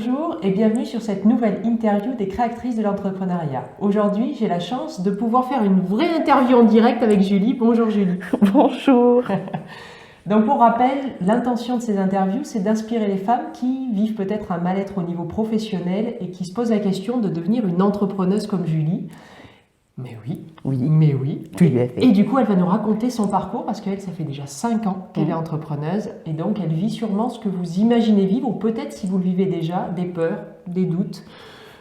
Bonjour et bienvenue sur cette nouvelle interview des créatrices de l'entrepreneuriat. Aujourd'hui, j'ai la chance de pouvoir faire une vraie interview en direct avec Julie. Bonjour Julie. Bonjour. Donc pour rappel, l'intention de ces interviews, c'est d'inspirer les femmes qui vivent peut-être un mal-être au niveau professionnel et qui se posent la question de devenir une entrepreneuse comme Julie. Mais oui, Tu lui as fait. Et du coup, elle va nous raconter son parcours parce qu'elle, ça fait déjà 5 ans qu'elle est entrepreneuse et donc elle vit sûrement ce que vous imaginez vivre ou peut-être si vous le vivez déjà, des peurs, des doutes,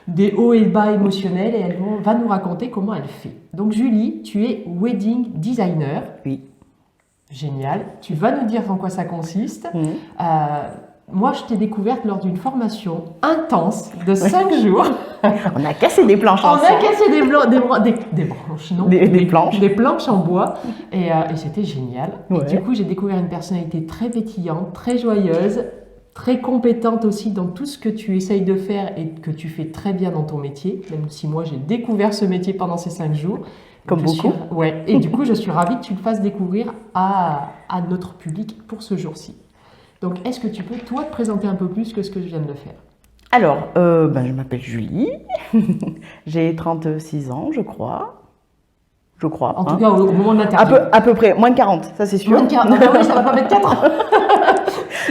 des hauts et bas émotionnels et elle va nous raconter comment elle fait. Donc Julie, tu es wedding designer. Oui. Génial. Tu vas nous dire en quoi ça consiste. Moi, je t'ai découverte lors d'une formation intense de 5 jours. On a cassé des planches On ensemble. a cassé des branches, non, des planches. Des planches en bois et c'était génial. Ouais. Et du coup, j'ai découvert une personnalité très pétillante, très joyeuse, très compétente aussi dans tout ce que tu essayes de faire et que tu fais très bien dans ton métier, même si moi, j'ai découvert ce métier pendant ces 5 jours. Comme beaucoup. Ouais. Et du coup, je suis ravie que tu le fasses découvrir à notre public pour ce jour-ci. Donc, est-ce que tu peux, toi, te présenter un peu plus que ce que je viens de faire ? Alors, je m'appelle Julie. J'ai 36 ans, je crois. En tout cas, au moment de l'interview. À peu près, moins de 40, ça c'est sûr. Moins de 40, ah oui, ça va pas mettre 4 ans.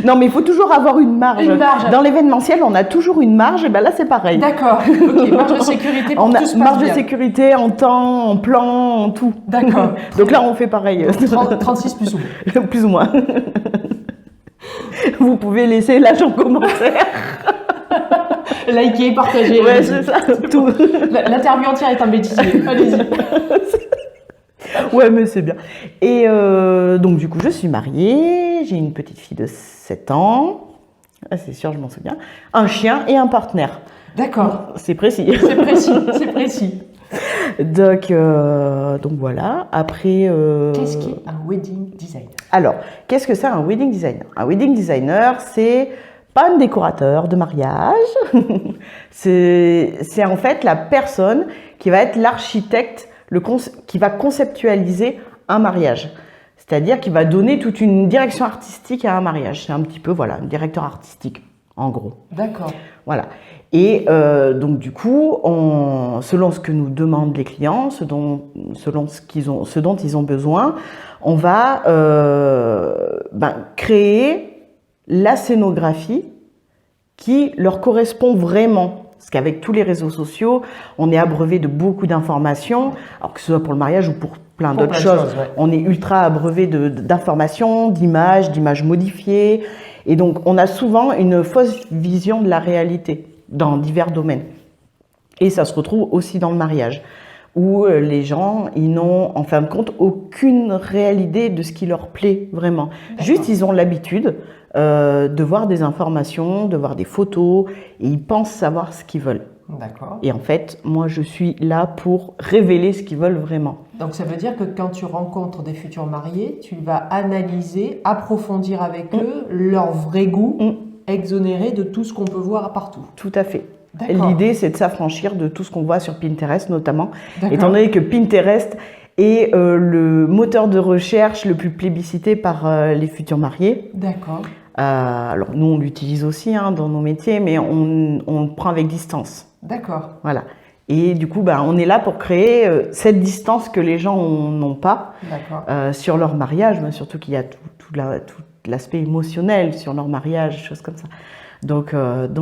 Non, mais il faut toujours avoir une marge. Dans l'événementiel, on a toujours une marge, et ben là c'est pareil. D'accord, ok, marge de sécurité pour on que a tout se passe marge bien. de sécurité en temps, en plan, en tout. D'accord. Donc là, on fait pareil. 36 plus ou moins. Plus ou moins. Vous pouvez laisser l'âge en commentaire. Liker, partager. Ouais, c'est ça. Tout. L'interview entière est un bêtisier. Allez-y. Ouais, mais c'est bien. Et donc, du coup, je suis mariée. J'ai une petite fille de 7 ans. Ah, c'est sûr, je m'en souviens. Un chien et un partenaire. D'accord. C'est précis. C'est précis, c'est précis. Donc voilà. Après. Qu'est-ce qu'est un wedding designer ? Alors, qu'est-ce que c'est un wedding designer ? Un wedding designer, c'est pas un décorateur de mariage. c'est en fait la personne qui va être l'architecte, qui va conceptualiser un mariage. C'est-à-dire qui va donner toute une direction artistique à un mariage. C'est un petit peu, voilà, un directeur artistique, en gros. D'accord. Voilà. Et donc du coup, selon ce que nous demandent les clients, selon ce dont ils ont besoin, on va créer la scénographie qui leur correspond vraiment. Parce qu'avec tous les réseaux sociaux, on est abreuvé de beaucoup d'informations, alors que ce soit pour le mariage ou pour plein d'autres choses. Ouais. On est ultra abreuvé d'informations, d'images modifiées. Et donc, on a souvent une fausse vision de la réalité dans divers domaines. Et ça se retrouve aussi dans le mariage, où les gens, ils n'ont en fin de compte aucune réelle idée de ce qui leur plaît vraiment. D'accord. Juste, ils ont l'habitude de voir des informations, de voir des photos, et ils pensent savoir ce qu'ils veulent. D'accord. Et en fait, moi, je suis là pour révéler ce qu'ils veulent vraiment. Donc, ça veut dire que quand tu rencontres des futurs mariés, tu vas analyser, approfondir avec eux leur vrai goût, exonéré de tout ce qu'on peut voir partout. Tout à fait. D'accord. L'idée, c'est de s'affranchir de tout ce qu'on voit sur Pinterest, notamment, D'accord. étant donné que Pinterest est le moteur de recherche le plus plébiscité par les futurs mariés. D'accord. Alors, nous, on l'utilise aussi dans nos métiers, mais on le prend avec distance. D'accord. Voilà. Et du coup, on est là pour créer cette distance que les gens n'ont pas sur leur mariage, mais surtout qu'il y a tout l'aspect émotionnel sur leur mariage, choses comme ça. Donc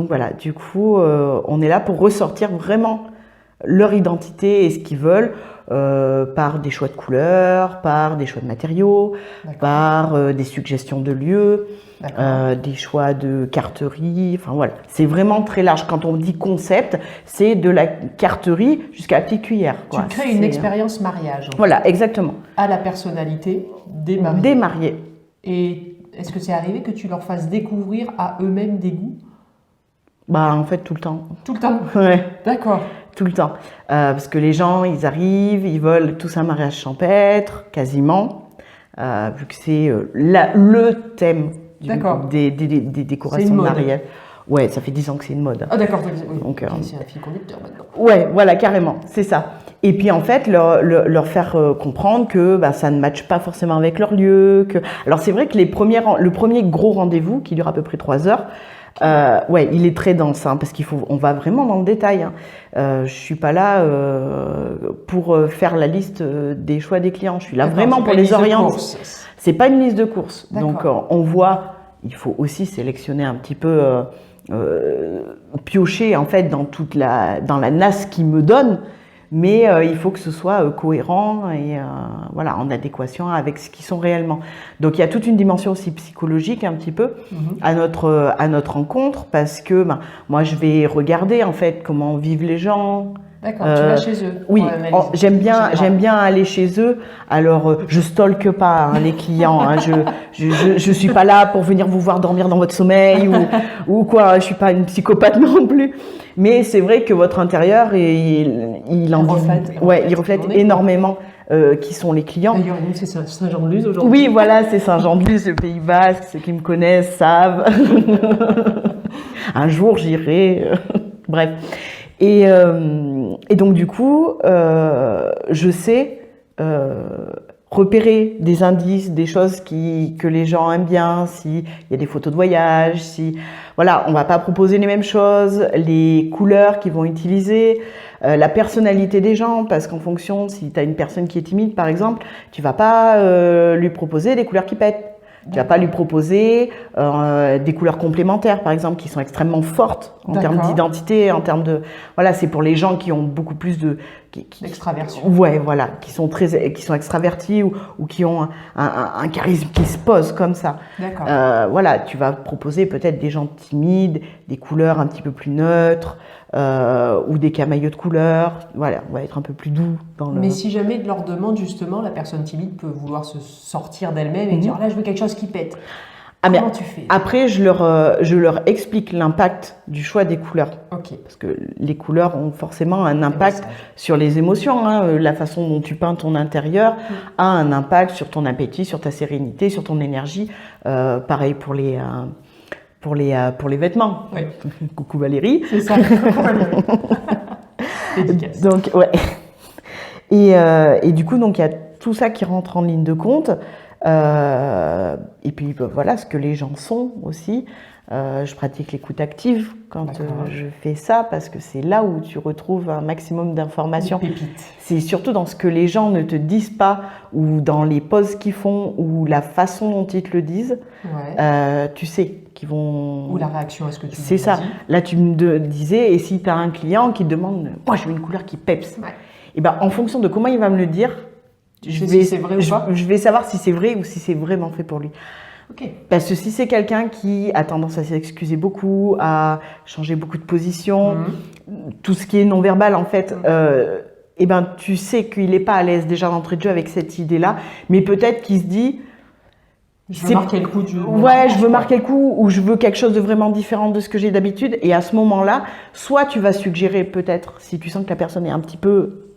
voilà, du coup, on est là pour ressortir vraiment leur identité et ce qu'ils veulent par des choix de couleurs, par des choix de matériaux, par des suggestions de lieux, des choix de carterie. Enfin voilà, c'est vraiment très large. Quand on dit concept, c'est de la carterie jusqu'à la petite cuillère. Tu crées une expérience mariage. Voilà, exactement. À la personnalité des mariés. Des mariés. Et est-ce que c'est arrivé que tu leur fasses découvrir à eux-mêmes des goûts ? En fait, tout le temps. Tout le temps ? Ouais. D'accord. Tout le temps. Parce que les gens, ils arrivent, ils veulent tous un mariage champêtre, quasiment, vu que c'est le thème des décorations de mariage. Ouais, ça fait 10 ans que c'est une mode. Ah d'accord, oui. Donc, c'est un fil conducteur maintenant. Ouais, voilà, carrément, c'est ça. Et puis en fait, leur faire comprendre que ça ne matche pas forcément avec leur lieu. Alors c'est vrai que le premier gros rendez-vous, qui dure à peu près 3 heures, Ouais, il est très dense, hein, parce on va vraiment dans le détail. Hein. Je suis pas là pour faire la liste des choix des clients. Je suis là vraiment pour les orienter. C'est pas une liste de courses. Donc on voit, il faut aussi sélectionner un petit peu, piocher en fait dans la nasse qu'il me donne. Mais il faut que ce soit cohérent et voilà, en adéquation avec ce qu'ils sont réellement. Donc il y a toute une dimension aussi psychologique un petit peu à notre rencontre, parce que moi je vais regarder en fait comment vivent les gens. D'accord, tu vas chez eux. Oui, j'aime bien aller chez eux. Alors, je stalke pas les clients. Hein, je suis pas là pour venir vous voir dormir dans votre sommeil ou quoi. Je suis pas une psychopathe non plus. Mais c'est vrai que votre intérieur, il reflète énormément qui sont les clients. D'ailleurs, nous, c'est Saint-Jean-de-Luz aujourd'hui. Oui, voilà, c'est Saint-Jean-de-Luz, le Pays Basque. Ceux qui me connaissent savent. Un jour, j'irai. Bref. Et donc du coup, je sais repérer des indices, des choses que les gens aiment bien, s'il y a des photos de voyage, voilà, on va pas proposer les mêmes choses, les couleurs qu'ils vont utiliser, la personnalité des gens, parce qu'en fonction, si tu as une personne qui est timide par exemple, tu vas pas lui proposer des couleurs qui pètent. Tu vas pas lui proposer des couleurs complémentaires, par exemple, qui sont extrêmement fortes en termes d'identité, en termes de... Voilà, c'est pour les gens qui ont beaucoup plus d'extraversion. Ouais, voilà, qui sont extravertis ou qui ont un charisme qui se pose comme ça. D'accord. Voilà, tu vas proposer peut-être des gens timides, des couleurs un petit peu plus neutres, ou des camaïeux de couleurs. Voilà, on va être un peu plus doux dans le... Mais si jamais de leur demande, justement, la personne timide peut vouloir se sortir d'elle-même et dire là, je veux quelque chose qui pète. Comment tu fais? Après, je leur explique l'impact du choix des couleurs. Okay. Parce que les couleurs ont forcément un impact sur les émotions. Hein. La façon dont tu peins ton intérieur a un impact sur ton appétit, sur ta sérénité, sur ton énergie. Pareil pour les vêtements. Oui. Coucou Valérie. C'est ça, coucou Valérie. Dédicace. Donc, ouais. Et du coup, donc, il y a tout ça qui rentre en ligne de compte. Et puis voilà ce que les gens sont aussi. Je pratique l'écoute active quand je fais ça, parce que c'est là où tu retrouves un maximum d'informations. C'est surtout dans ce que les gens ne te disent pas, ou dans les poses qu'ils font, ou la façon dont ils te le disent. Ouais. Tu sais qu'ils vont... Ou la réaction à ce que tu dis. C'est ça. Là, tu me disais, et si tu as un client qui te demande « Moi, je veux une couleur qui peps ouais. ». Et ben, en fonction de comment il va me le dire, je vais savoir si c'est vrai ou si c'est vraiment fait pour lui. Okay. Parce que si c'est quelqu'un qui a tendance à s'excuser beaucoup, à changer beaucoup de position, tout ce qui est non-verbal en fait, et ben, tu sais qu'il n'est pas à l'aise déjà d'entrée de jeu avec cette idée-là, mais peut-être qu'il se dit... Je veux marquer le coup. Je veux marquer le coup, ou je veux quelque chose de vraiment différent de ce que j'ai d'habitude. Et à ce moment-là, soit tu vas suggérer peut-être, si tu sens que la personne est un petit peu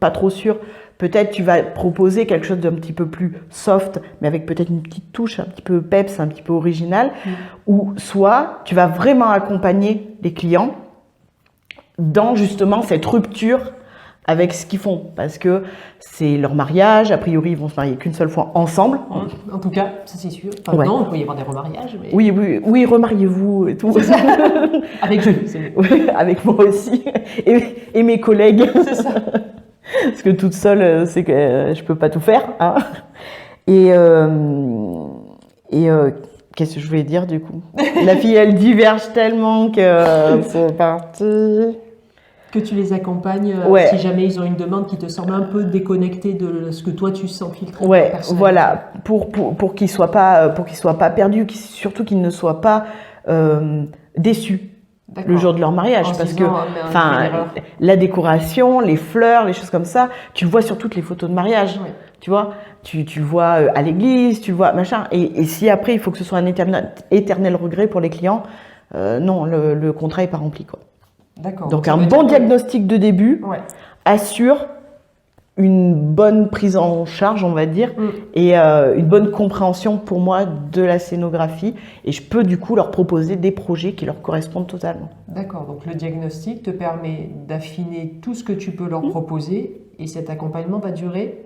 pas trop sûre, peut-être tu vas proposer quelque chose d'un petit peu plus soft, mais avec peut-être une petite touche un petit peu peps, un petit peu originale. Ou soit tu vas vraiment accompagner les clients dans justement cette rupture avec ce qu'ils font, parce que c'est leur mariage, a priori ils vont se marier qu'une seule fois ensemble. En tout cas, ça c'est sûr. Enfin, non, il peut y avoir des remariages. Mais... Oui, remariez-vous et tout. Avec Julie, c'est oui, avec moi aussi, et mes collègues. C'est ça. Parce que toute seule, c'est que je peux pas tout faire. Hein. Qu'est-ce que je voulais dire du coup? La fille, elle diverge tellement que c'est parti. Que tu les accompagnes si jamais ils ont une demande qui te semble un peu déconnectée de ce que toi tu sens filtrer. Ouais, voilà, pour qu'ils soient pas perdus, surtout qu'ils ne soient pas déçus le jour de leur mariage, parce que la décoration, les fleurs, les choses comme ça, tu le vois sur toutes les photos de mariage. Ouais. Tu vois, tu le vois à l'église, tu le vois machin. Et si après il faut que ce soit un éternel regret pour les clients, non, le contrat est pas rempli quoi. D'accord. Donc un bon diagnostic de début assure une bonne prise en charge, on va dire, et une bonne compréhension pour moi de la scénographie. Et je peux du coup leur proposer des projets qui leur correspondent totalement. D'accord, donc le diagnostic te permet d'affiner tout ce que tu peux leur proposer, et cet accompagnement va durer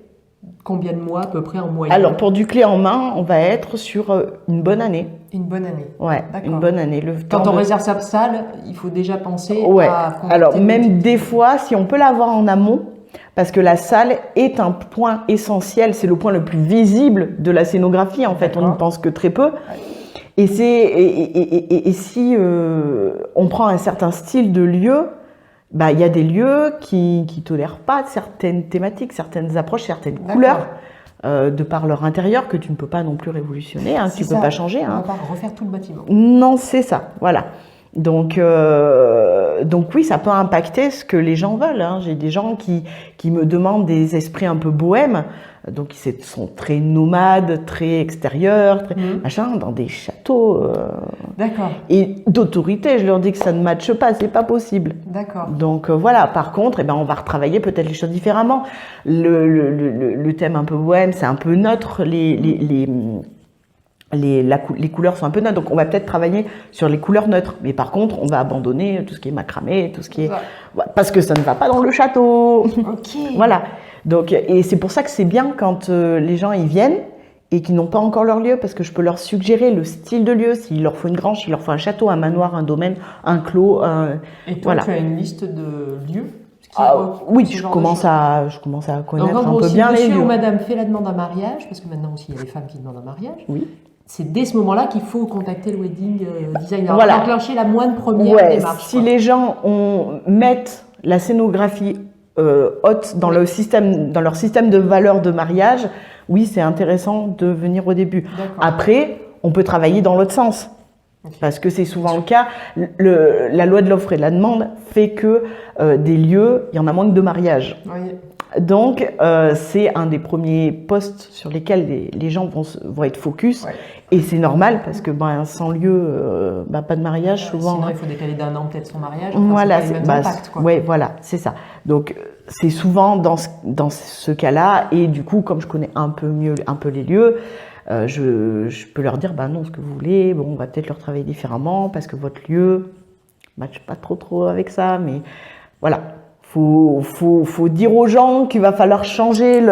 combien de mois à peu près en moyenne? Alors, pour du clé en main, on va être sur une bonne année. Une bonne année. Ouais, une bonne année. Quand on réserve sa salle, il faut déjà penser à contacter alors même des fois, si on peut l'avoir en amont, parce que la salle est un point essentiel, c'est le point le plus visible de la scénographie, en fait, on n'y pense que très peu. Et si on prend un certain style de lieu, il y a des lieux qui tolèrent pas certaines thématiques, certaines approches, certaines couleurs, de par leur intérieur, que tu ne peux pas non plus révolutionner, que tu ne peux pas changer. On ne va pas refaire tout le bâtiment. Non, c'est ça, voilà. Donc oui, ça peut impacter ce que les gens veulent. J'ai des gens qui me demandent des esprits un peu bohèmes, donc ils sont très nomades, très extérieurs, très machin, dans des châteaux. D'accord. Et d'autorité, je leur dis que ça ne matche pas, c'est pas possible. D'accord. Donc voilà. Par contre, on va retravailler peut-être les choses différemment. Le thème un peu bohème, c'est un peu neutre. Les couleurs sont un peu neutres, donc on va peut-être travailler sur les couleurs neutres. Mais par contre, on va abandonner tout ce qui est macramé, tout ce qui est... Parce que ça ne va pas dans le château. Ok. Voilà. Donc, et c'est pour ça que c'est bien quand les gens y viennent et qu'ils n'ont pas encore leur lieu, parce que je peux leur suggérer le style de lieu, s'il leur faut une grange, s'il leur faut un château, un manoir, un domaine, un clos. Et toi, tu as une liste de lieux? Oui, je commence à connaître un peu bien les lieux. Monsieur ou madame fait la demande en mariage, parce que maintenant aussi il y a les femmes qui demandent un mariage. Oui. C'est dès ce moment-là qu'il faut contacter le wedding designer. Voilà. Enclencher la moindre première démarche. Si les gens mettent la scénographie haute dans leur système de valeur de mariage, oui, c'est intéressant de venir au début. Après, on peut travailler dans l'autre sens. Parce que c'est souvent le cas. La loi de l'offre et de la demande fait que des lieux, il y en a moins que de mariages. Oui. Donc, c'est un des premiers postes sur lesquels les gens vont être focus. Ouais. Et c'est normal parce que sans lieu, pas de mariage souvent. Sinon, il faut décaler d'1 an peut-être son mariage. Voilà, voilà, c'est ça. Donc, c'est souvent dans ce cas-là. Et du coup, comme je connais un peu les lieux, je peux leur dire, non, ce que vous voulez, on va peut-être leur travailler différemment parce que votre lieu ne matche pas trop avec ça. Mais voilà. Faut dire aux gens qu'il va falloir changer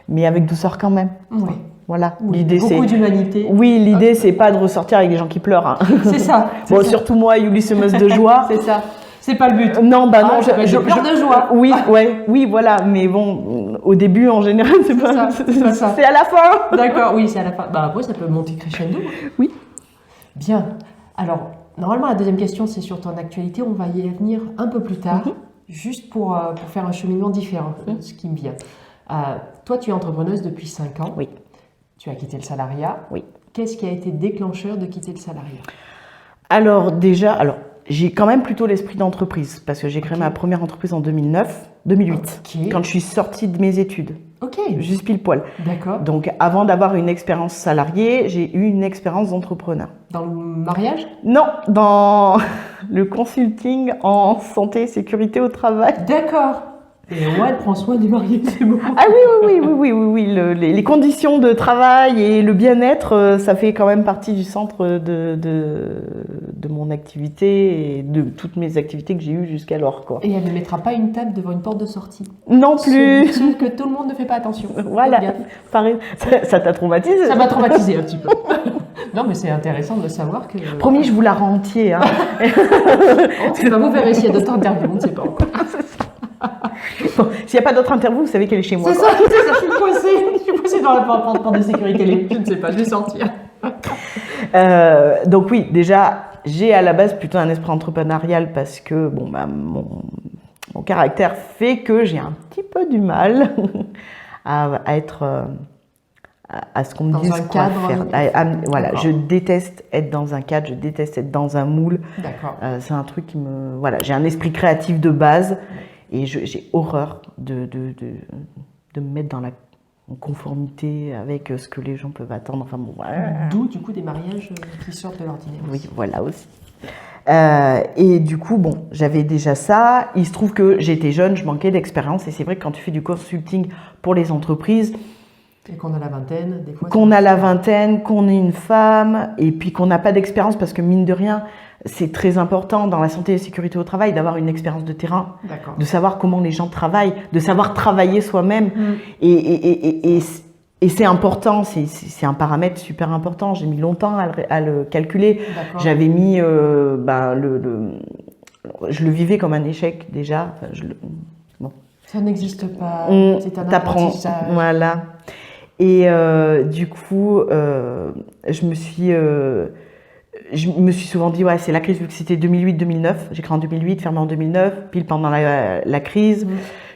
mais avec douceur quand même. Oui. Voilà. Oui, l'idée, beaucoup d'humanité. Oui, l'idée, c'est pas de ressortir avec des gens qui pleurent. C'est ça. Bon, surtout moi, Ulysse de joie. C'est ça. C'est pas le but. Non, non, je pleure de joie. Oui, voilà. Mais bon, au début, en général, c'est pas ça. C'est à la fin. D'accord, oui, c'est à la fin. Après, ça peut monter crescendo. Oui. Bien. Alors, normalement, la deuxième question, c'est sur ton actualité. On va y venir un peu plus tard. Juste pour faire un cheminement différent, ce qui me vient. Toi, tu es entrepreneuse depuis 5 ans. Oui. Tu as quitté le salariat. Oui. Qu'est-ce qui a été déclencheur de quitter le salariat? Alors, j'ai quand même plutôt l'esprit d'entreprise, parce que j'ai créé ma première entreprise en 2008, quand je suis sortie de mes études. Ok. Juste pile poil. D'accord. Donc, avant d'avoir une expérience salariée, j'ai eu une expérience d'entrepreneur. Dans le mariage? Non, dans le consulting en santé et sécurité au travail. D'accord. Et elle prend soin du marié, c'est beau. Ah oui. Les conditions de travail et le bien-être, ça fait quand même partie du centre de mon activité et de toutes mes activités que j'ai eues jusqu'alors, quoi. Et elle ne mettra pas une table devant une porte de sortie? Non plus. Ce que tout le monde ne fait pas attention. Voilà. Pareil. Ça t'a traumatisé? Ça m'a traumatisé un petit peu. Non, mais c'est intéressant de savoir que... Promis, je vous la rends entier. Vous verrez s'il y a d'autres interviews, on ne sait pas encore. Bon, s'il n'y a pas d'autres interviews, vous savez qu'elle est chez moi. C'est ça, je suis coincée dans la porte de sécurité. Je ne sais pas, je vais sortir. Donc oui, déjà, j'ai à la base plutôt un esprit entrepreneurial parce que mon caractère fait que j'ai un petit peu du mal à être... à ce qu'on me dise quoi faire. Voilà, je déteste être dans un cadre, je déteste être dans un moule. D'accord. C'est un truc qui me... Voilà, j'ai un esprit créatif de base et j'ai horreur de me mettre en conformité avec ce que les gens peuvent attendre. Enfin, bon, voilà. D'où, du coup, des mariages qui sortent de l'ordinaire. Oui, voilà aussi. Et du coup, j'avais déjà ça. Il se trouve que j'étais jeune, je manquais d'expérience. Et c'est vrai que quand tu fais du consulting pour les entreprises, Et qu'on a la vingtaine, des fois. Qu'on a la vingtaine, qu'on est une femme, et puis qu'on n'a pas d'expérience, parce que mine de rien, c'est très important dans la santé et la sécurité au travail d'avoir une expérience de terrain, de savoir comment les gens travaillent, de savoir travailler soi-même. Et c'est important, c'est un paramètre super important. J'ai mis longtemps à le calculer. J'avais mis, je le vivais comme un échec déjà. Enfin, bon. Ça n'existe pas, c'est un apprentissage. Voilà. Et du coup, je me suis souvent dit, ouais, c'est la crise, vu que c'était 2008-2009. J'ai créé en 2008, fermé en 2009, pile pendant la crise.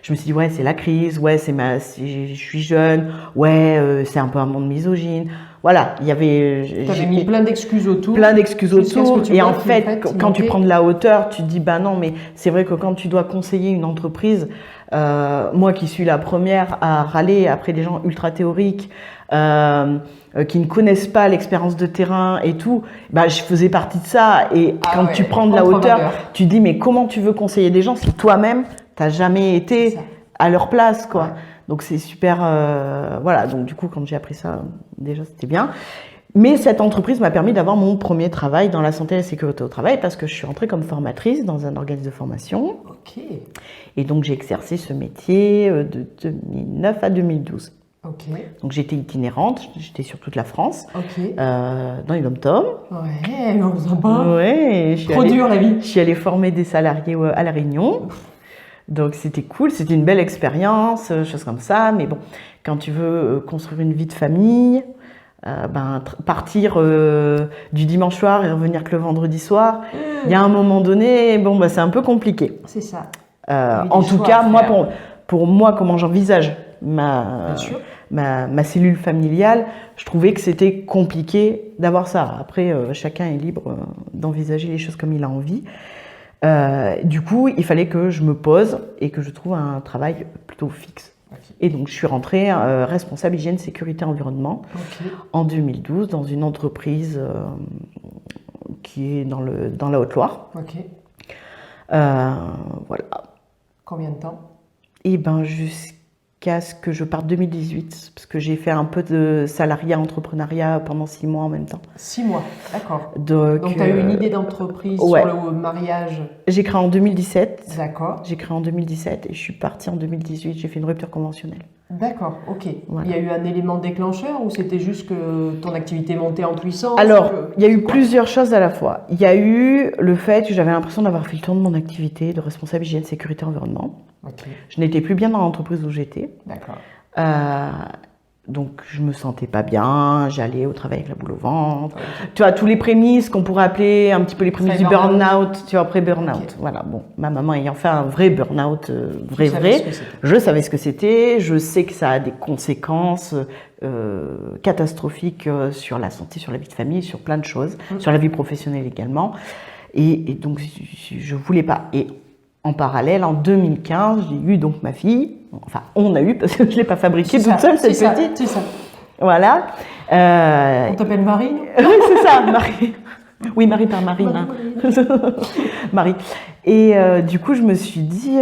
Je me suis dit, ouais, c'est la crise, ouais, je suis jeune, ouais, c'est un peu un monde misogyne. Voilà, il y avait... T'avais mis plein d'excuses autour. Plein d'excuses autour. Et en fait, quand tu prends de la hauteur, tu te dis, bah non, mais c'est vrai que quand tu dois conseiller une entreprise, moi qui suis la première à râler après des gens ultra théoriques, qui ne connaissent pas l'expérience de terrain et tout, bah, je faisais partie de ça. Et quand tu prends de la hauteur, tu te dis, mais comment tu veux conseiller des gens si toi-même, tu n'as jamais été à leur place, quoi. Ouais. Donc c'est super, voilà. Donc du coup, quand j'ai appris ça, déjà c'était bien. Mais cette entreprise m'a permis d'avoir mon premier travail dans la santé et la sécurité au travail, parce que je suis entrée comme formatrice dans un organisme de formation. Ok. Et donc j'ai exercé ce métier de 2009 à 2012. Ok. Donc j'étais itinérante, j'étais sur toute la France, dans les dom-toms. Ouais, sympa. Ouais. Trop dur la vie. Je suis allée former des salariés à La Réunion. Donc c'était cool, c'était une belle expérience, choses comme ça. Mais bon, quand tu veux construire une vie de famille, partir du dimanche soir et revenir que le vendredi soir, il y a un moment donné, bon, bah, c'est un peu compliqué. C'est ça. En tout cas, moi, pour moi, comment j'envisage ma cellule familiale, je trouvais que c'était compliqué d'avoir ça. Après, chacun est libre d'envisager les choses comme il a envie. Du coup, il fallait que je me pose et que je trouve un travail plutôt fixe. Et donc, je suis rentrée responsable hygiène, sécurité, environnement en 2012 dans une entreprise qui est dans la Haute-Loire. Voilà. Combien de temps? Et ben jusqu'à ce que je parte 2018, parce que j'ai fait un peu de salariat, entrepreneuriat pendant 6 mois en même temps. 6 mois, d'accord. Donc tu as eu une idée d'entreprise sur le mariage? J'ai créé en 2017. D'accord. J'ai créé en 2017 et je suis partie en 2018. J'ai fait une rupture conventionnelle. D'accord, ok. Voilà. Il y a eu un élément déclencheur ou c'était juste que ton activité montait en puissance? Alors, il y a eu plusieurs choses à la fois. Il y a eu le fait que j'avais l'impression d'avoir fait le tour de mon activité de responsable hygiène, sécurité, environnement. Je n'étais plus bien dans l'entreprise où j'étais. D'accord. Donc, je me sentais pas bien, j'allais au travail avec la boule au ventre. Tu vois, tous les prémices qu'on pourrait appeler un petit peu les prémices du burn-out, tu vois, après burn-out. Voilà, bon, ma maman ayant fait un vrai burn-out, je savais ce que c'était, je sais que ça a des conséquences catastrophiques sur la santé, sur la vie de famille, sur plein de choses, sur la vie professionnelle également. Et donc, je voulais pas. Et en parallèle, en 2015, j'ai eu donc ma fille. Enfin, on a eu, parce que je ne l'ai pas fabriquée toute seule, cette petite. C'est ça. Voilà. On t'appelle Marie? Oui, c'est ça, Marie. Oui, Marie par Marie. Marie. Et du coup, je me suis dit,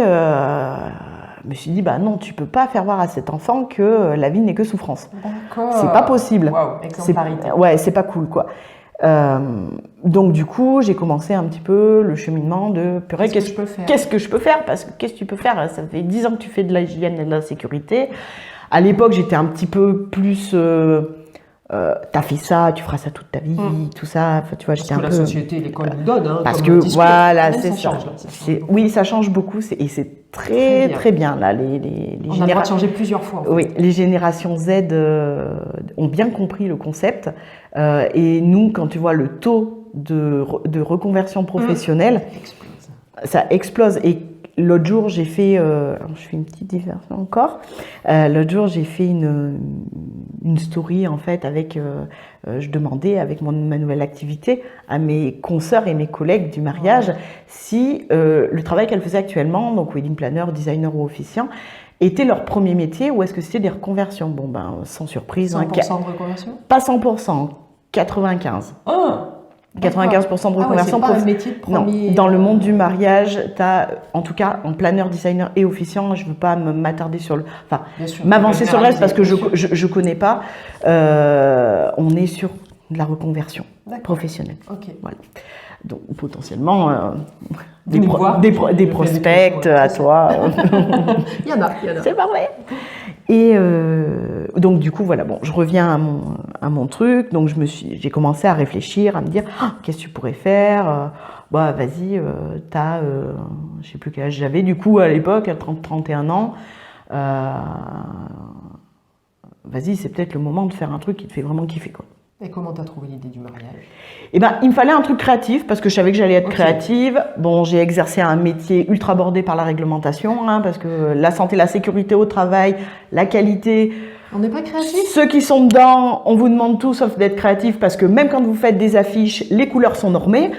bah non, tu peux pas faire voir à cet enfant que la vie n'est que souffrance. D'accord. C'est pas possible. Waouh, exemplarité. Ouais, c'est pas cool, quoi. Donc du coup, j'ai commencé un petit peu le cheminement de purée, qu'est-ce que je peux faire? Parce que qu'est-ce que tu peux faire? Ça fait 10 ans que tu fais de l'hygiène et de la sécurité. À l'époque, j'étais un petit peu plus t'as fait ça, tu feras ça toute ta vie, tout ça. Enfin, tu vois, j'étais un peu. Parce que la société, l'école nous donne. Hein, parce que voilà, c'est ça. Oui, ça change beaucoup et c'est très bien là. On a le droit de changer plusieurs fois. En fait. Oui, les générations Z ont bien compris le concept. Et nous, quand tu vois le taux de reconversion professionnelle, ça explose. Et l'autre jour, j'ai fait, je fais une petite diversion encore. L'autre jour, j'ai fait une story en fait avec, je demandais avec ma nouvelle activité à mes consoeurs et mes collègues du mariage si le travail qu'elles faisaient actuellement, donc wedding planner, designer ou officiant, était leur premier métier ou est-ce que c'était des reconversions? Bon, sans surprise. 100% de reconversion? Pas 100%, 95%. Oh. 95% de reconversion. C'est pas un métier de premier... Non, dans le monde du mariage, tu as, en tout cas, en planeur, designer et officiant, je ne veux pas m'attarder sur le... Enfin, m'avancer sur le reste parce que je ne connais pas. On est sur de la reconversion professionnelle. Okay. Voilà. Donc, potentiellement, des prospects à toi. Il y en a. C'est pas vrai. Et donc, du coup, voilà, bon, je reviens à mon truc. Donc, j'ai commencé à réfléchir, à me dire, qu'est-ce que tu pourrais faire bah, vas-y, t'as, je sais plus quel âge j'avais, du coup, à l'époque, à 31 ans. Vas-y, c'est peut-être le moment de faire un truc qui te fait vraiment kiffer, quoi. Et comment t'as trouvé l'idée du mariage? Eh ben, il me fallait un truc créatif parce que je savais que j'allais être créative. Bon, j'ai exercé un métier ultra bordé par la réglementation, hein, parce que la santé, la sécurité au travail, la qualité. On n'est pas créatif? Ceux qui sont dedans, on vous demande tout sauf d'être créatif parce que même quand vous faites des affiches, les couleurs sont normées.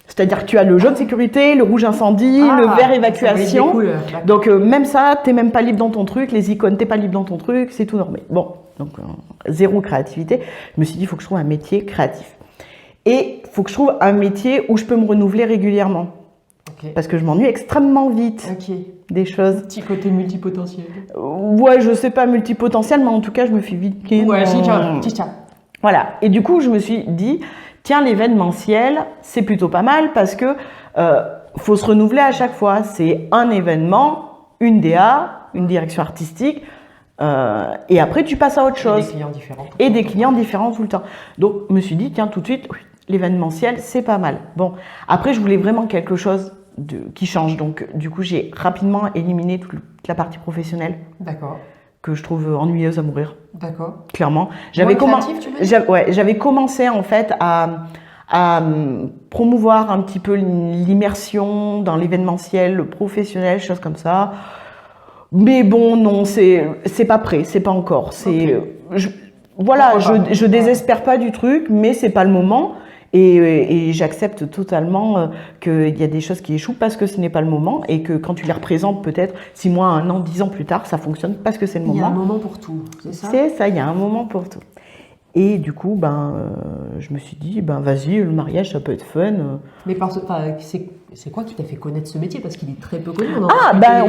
C'est-à-dire que tu as le jaune sécurité, le rouge incendie, le vert évacuation. Donc même ça, t'es même pas libre dans ton truc. Les icônes, t'es pas libre dans ton truc, c'est tout normé. Bon, donc zéro créativité. Je me suis dit, il faut que je trouve un métier créatif. Et il faut que je trouve un métier où je peux me renouveler régulièrement. Parce que je m'ennuie extrêmement vite des choses. Petit côté multipotentiel. Ouais, je sais pas multipotentiel, mais en tout cas, je me fais vite. Ouais, voilà. Et du coup, je me suis dit, tiens, l'événementiel, c'est plutôt pas mal parce que faut se renouveler à chaque fois. C'est un événement, une DA, une direction artistique, et après tu passes à autre chose. Et des clients différents. Et des clients différents tout le temps. Donc, je me suis dit, tiens, tout de suite, l'événementiel, c'est pas mal. Bon, après, je voulais vraiment quelque chose qui change. Donc, du coup, j'ai rapidement éliminé toute la partie professionnelle. D'accord. Que je trouve ennuyeuse à mourir. D'accord. Clairement. J'avais commencé en fait à promouvoir un petit peu l'immersion dans l'événementiel professionnel, choses comme ça. Mais bon, non, c'est pas prêt, c'est pas encore. Je désespère pas du truc, mais c'est pas le moment. Et j'accepte totalement qu'il y a des choses qui échouent parce que ce n'est pas le moment et que quand tu les représentes peut-être 6 mois, 1 an, 10 ans plus tard, ça fonctionne parce que c'est le moment. Il y a un moment pour tout, c'est ça? C'est ça, il y a un moment pour tout. Et du coup, je me suis dit, vas-y, le mariage, ça peut être fun. Mais c'est quoi qui t'a fait connaître ce métier? Parce qu'il est très peu connu.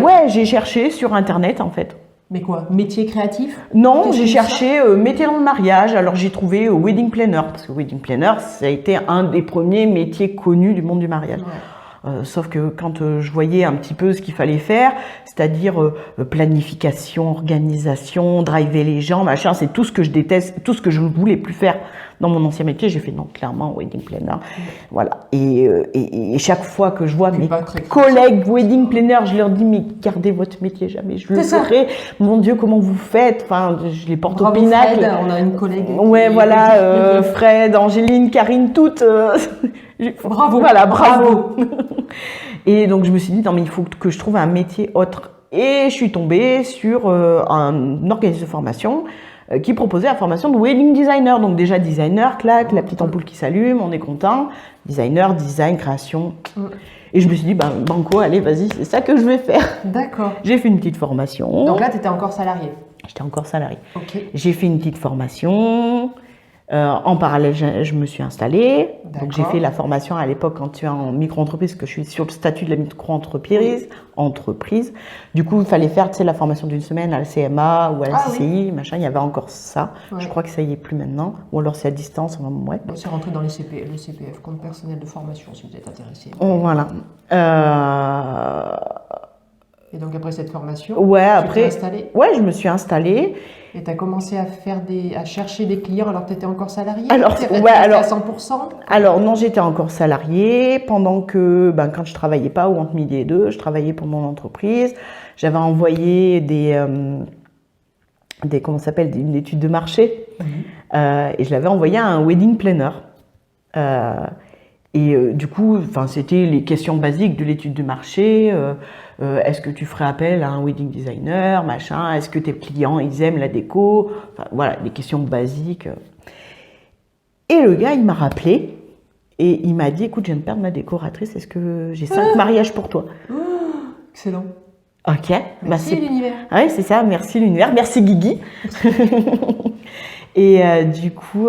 Ouais, j'ai cherché sur Internet en fait. Mais quoi? Métier créatif? Non, j'ai cherché métier dans le mariage. Alors j'ai trouvé wedding planner, parce que wedding planner, ça a été un des premiers métiers connus du monde du mariage. Ouais. Sauf que quand je voyais un petit peu ce qu'il fallait faire, c'est-à-dire planification, organisation, driver les gens, machin, c'est tout ce que je déteste, tout ce que je ne voulais plus faire dans mon ancien métier. J'ai fait non, clairement, wedding planner. Voilà. Et chaque fois que je vois mes collègues wedding planner, je leur dis, mais gardez votre métier, jamais je le ferai. Mon Dieu, comment vous faites? Enfin, je les porte au pinacle. Fred, on a une collègue. Ouais, voilà, Fred, Angéline, Karine, toutes. Bravo. Voilà, bravo. Et donc, je me suis dit, non, mais il faut que je trouve un métier autre. Et je suis tombée sur un organisme de formation qui proposait la formation de wedding designer. Donc, déjà, designer, clac, la petite ampoule qui s'allume, on est content. Designer, design, création. Et je me suis dit, banco, allez, vas-y, c'est ça que je vais faire. D'accord. J'ai fait une petite formation. Donc là, tu étais encore salarié? J'étais encore salarié. Okay. J'ai fait une petite formation. En parallèle, je me suis installée. Donc, j'ai fait la formation à l'époque quand tu es en micro-entreprise, parce que je suis sur le statut de la micro-entreprise. Du coup, il fallait faire la formation d'une semaine à la CMA ou à la CCI, machin. Il y avait encore ça. Ouais. Je crois que ça y est plus maintenant. Ou alors c'est à distance. Ouais. C'est rentré dans le CPF, compte personnel de formation, si vous êtes intéressé. Voilà. Et donc après cette formation, tu t'es installée? Ouais, je me suis installée. Et tu as commencé à chercher des clients alors que tu étais encore salariée? Alors, à 100%? Alors non, j'étais encore salariée pendant que, quand je travaillais pas ou entre midi et 2, je travaillais pour mon entreprise. J'avais envoyé une étude de marché et je l'avais envoyé à un wedding planner. Du coup, c'était les questions basiques de l'étude de marché. Est-ce que tu ferais appel à un wedding designer, machin? Est-ce que tes clients, ils aiment la déco? Voilà, des questions basiques. Et le gars, il m'a rappelé et il m'a dit, écoute, je viens de perdre ma décoratrice. Est-ce que j'ai 5 mariages pour toi? Excellent. Ok. Merci l'univers. Oui, c'est ça. Merci l'univers. Merci Guigui. Et du coup,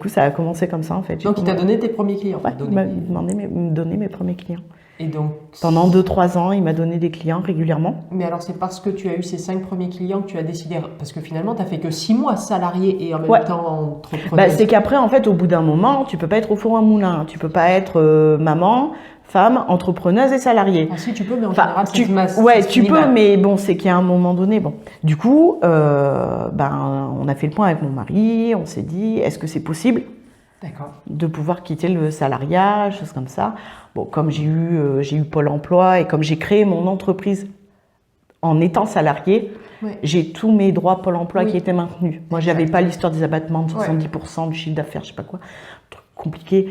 ça a commencé comme ça en fait. Donc il t'a donné tes premiers clients. Ouais, il m'a demandé me donner mes premiers clients. Et donc, pendant 2-3 ans, il m'a donné des clients régulièrement. Mais alors c'est parce que tu as eu ces 5 premiers clients que tu as décidé, parce que finalement tu as fait que 6 mois salarié et en même temps entrepreneur. C'est qu'après en fait au bout d'un moment, tu peux pas être au four à moulin, tu peux pas être maman, femme, entrepreneuse et salariée. Ah si tu peux, mais en général tu peux, mais bon, c'est qu'il y a un moment donné, bon. Du coup, on a fait le point avec mon mari, on s'est dit, est-ce que c'est possible de pouvoir quitter le salariat, choses comme ça. Bon, comme j'ai eu Pôle emploi et comme j'ai créé mon entreprise en étant salariée, j'ai tous mes droits Pôle emploi qui étaient maintenus. Moi, j'avais pas l'histoire des abattements de 70% du chiffre d'affaires, je sais pas quoi, truc compliqué.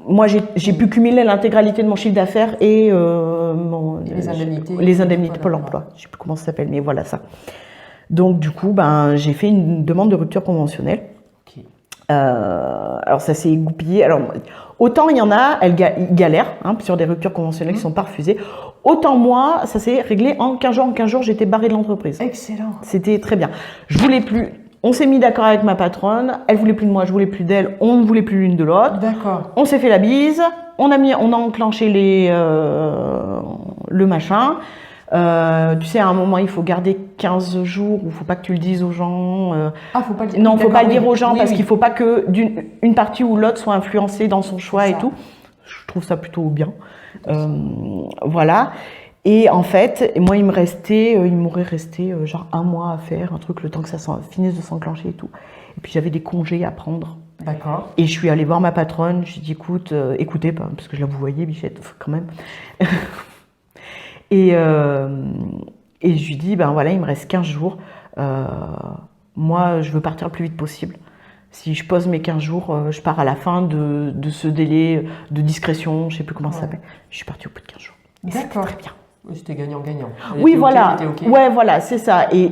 Moi, j'ai pu cumuler l'intégralité de mon chiffre d'affaires et les indemnités Pôle emploi. Je sais plus comment ça s'appelle, mais voilà ça. Donc, du coup, j'ai fait une demande de rupture conventionnelle. Alors ça s'est égoupillé. Alors autant il y en a, ils galèrent sur des ruptures conventionnelles qui ne sont pas refusées. Autant moi, ça s'est réglé en 15 jours. En 15 jours, j'étais barrée de l'entreprise. Excellent. C'était très bien. Je voulais plus. On s'est mis d'accord avec ma patronne. Elle voulait plus de moi, je voulais plus d'elle. On ne voulait plus l'une de l'autre. D'accord. On s'est fait la bise. On a enclenché le machin. Tu sais, à un moment, il faut garder 15 jours où il ne faut pas que tu le dises aux gens. Faut pas le dire. Non, il ne faut pas le dire aux gens parce qu'il ne faut pas que une partie ou l'autre soit influencée dans son choix et tout. Je trouve ça plutôt bien. Voilà. Et en fait, moi, il m'aurait resté genre 1 mois à faire, un truc, le temps que ça finisse de s'enclencher et tout. Et puis, j'avais des congés à prendre. D'accord. Et je suis allée voir ma patronne. Je lui ai dit, écoutez, parce que je la vous voyais, Bichette, quand même. Et je lui dis, il me reste 15 jours. Moi, je veux partir le plus vite possible. Si je pose mes 15 jours, je pars à la fin de ce délai de discrétion, je ne sais plus comment ça s'appelle. Je suis partie au bout de 15 jours. D'accord. Très bien. C'était gagnant-gagnant. Oui, voilà. Ouais, voilà, c'est ça. Et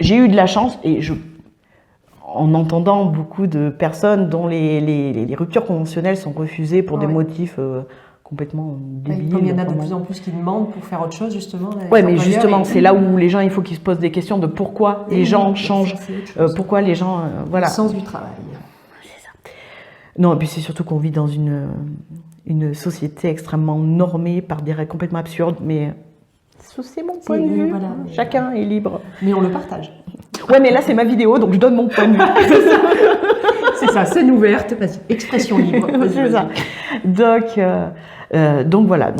j'ai eu de la chance, en entendant beaucoup de personnes dont les ruptures conventionnelles sont refusées pour des motifs complètement débiles. Comme il y en a de plus en plus qui demandent pour faire autre chose, justement. Oui, mais justement, c'est là où les gens, il faut qu'ils se posent des questions de pourquoi les gens changent, pourquoi les gens... voilà. Le sens du travail. C'est ça. Non, et puis c'est surtout qu'on vit dans une société extrêmement normée par des règles complètement absurdes, mais c'est mon point de vue. Voilà, chacun est libre. Mais on le partage. Ouais, mais là, c'est ma vidéo, donc je donne mon point de vue. C'est ça, scène ouverte, vas-y, expression libre. C'est ça. Donc voilà,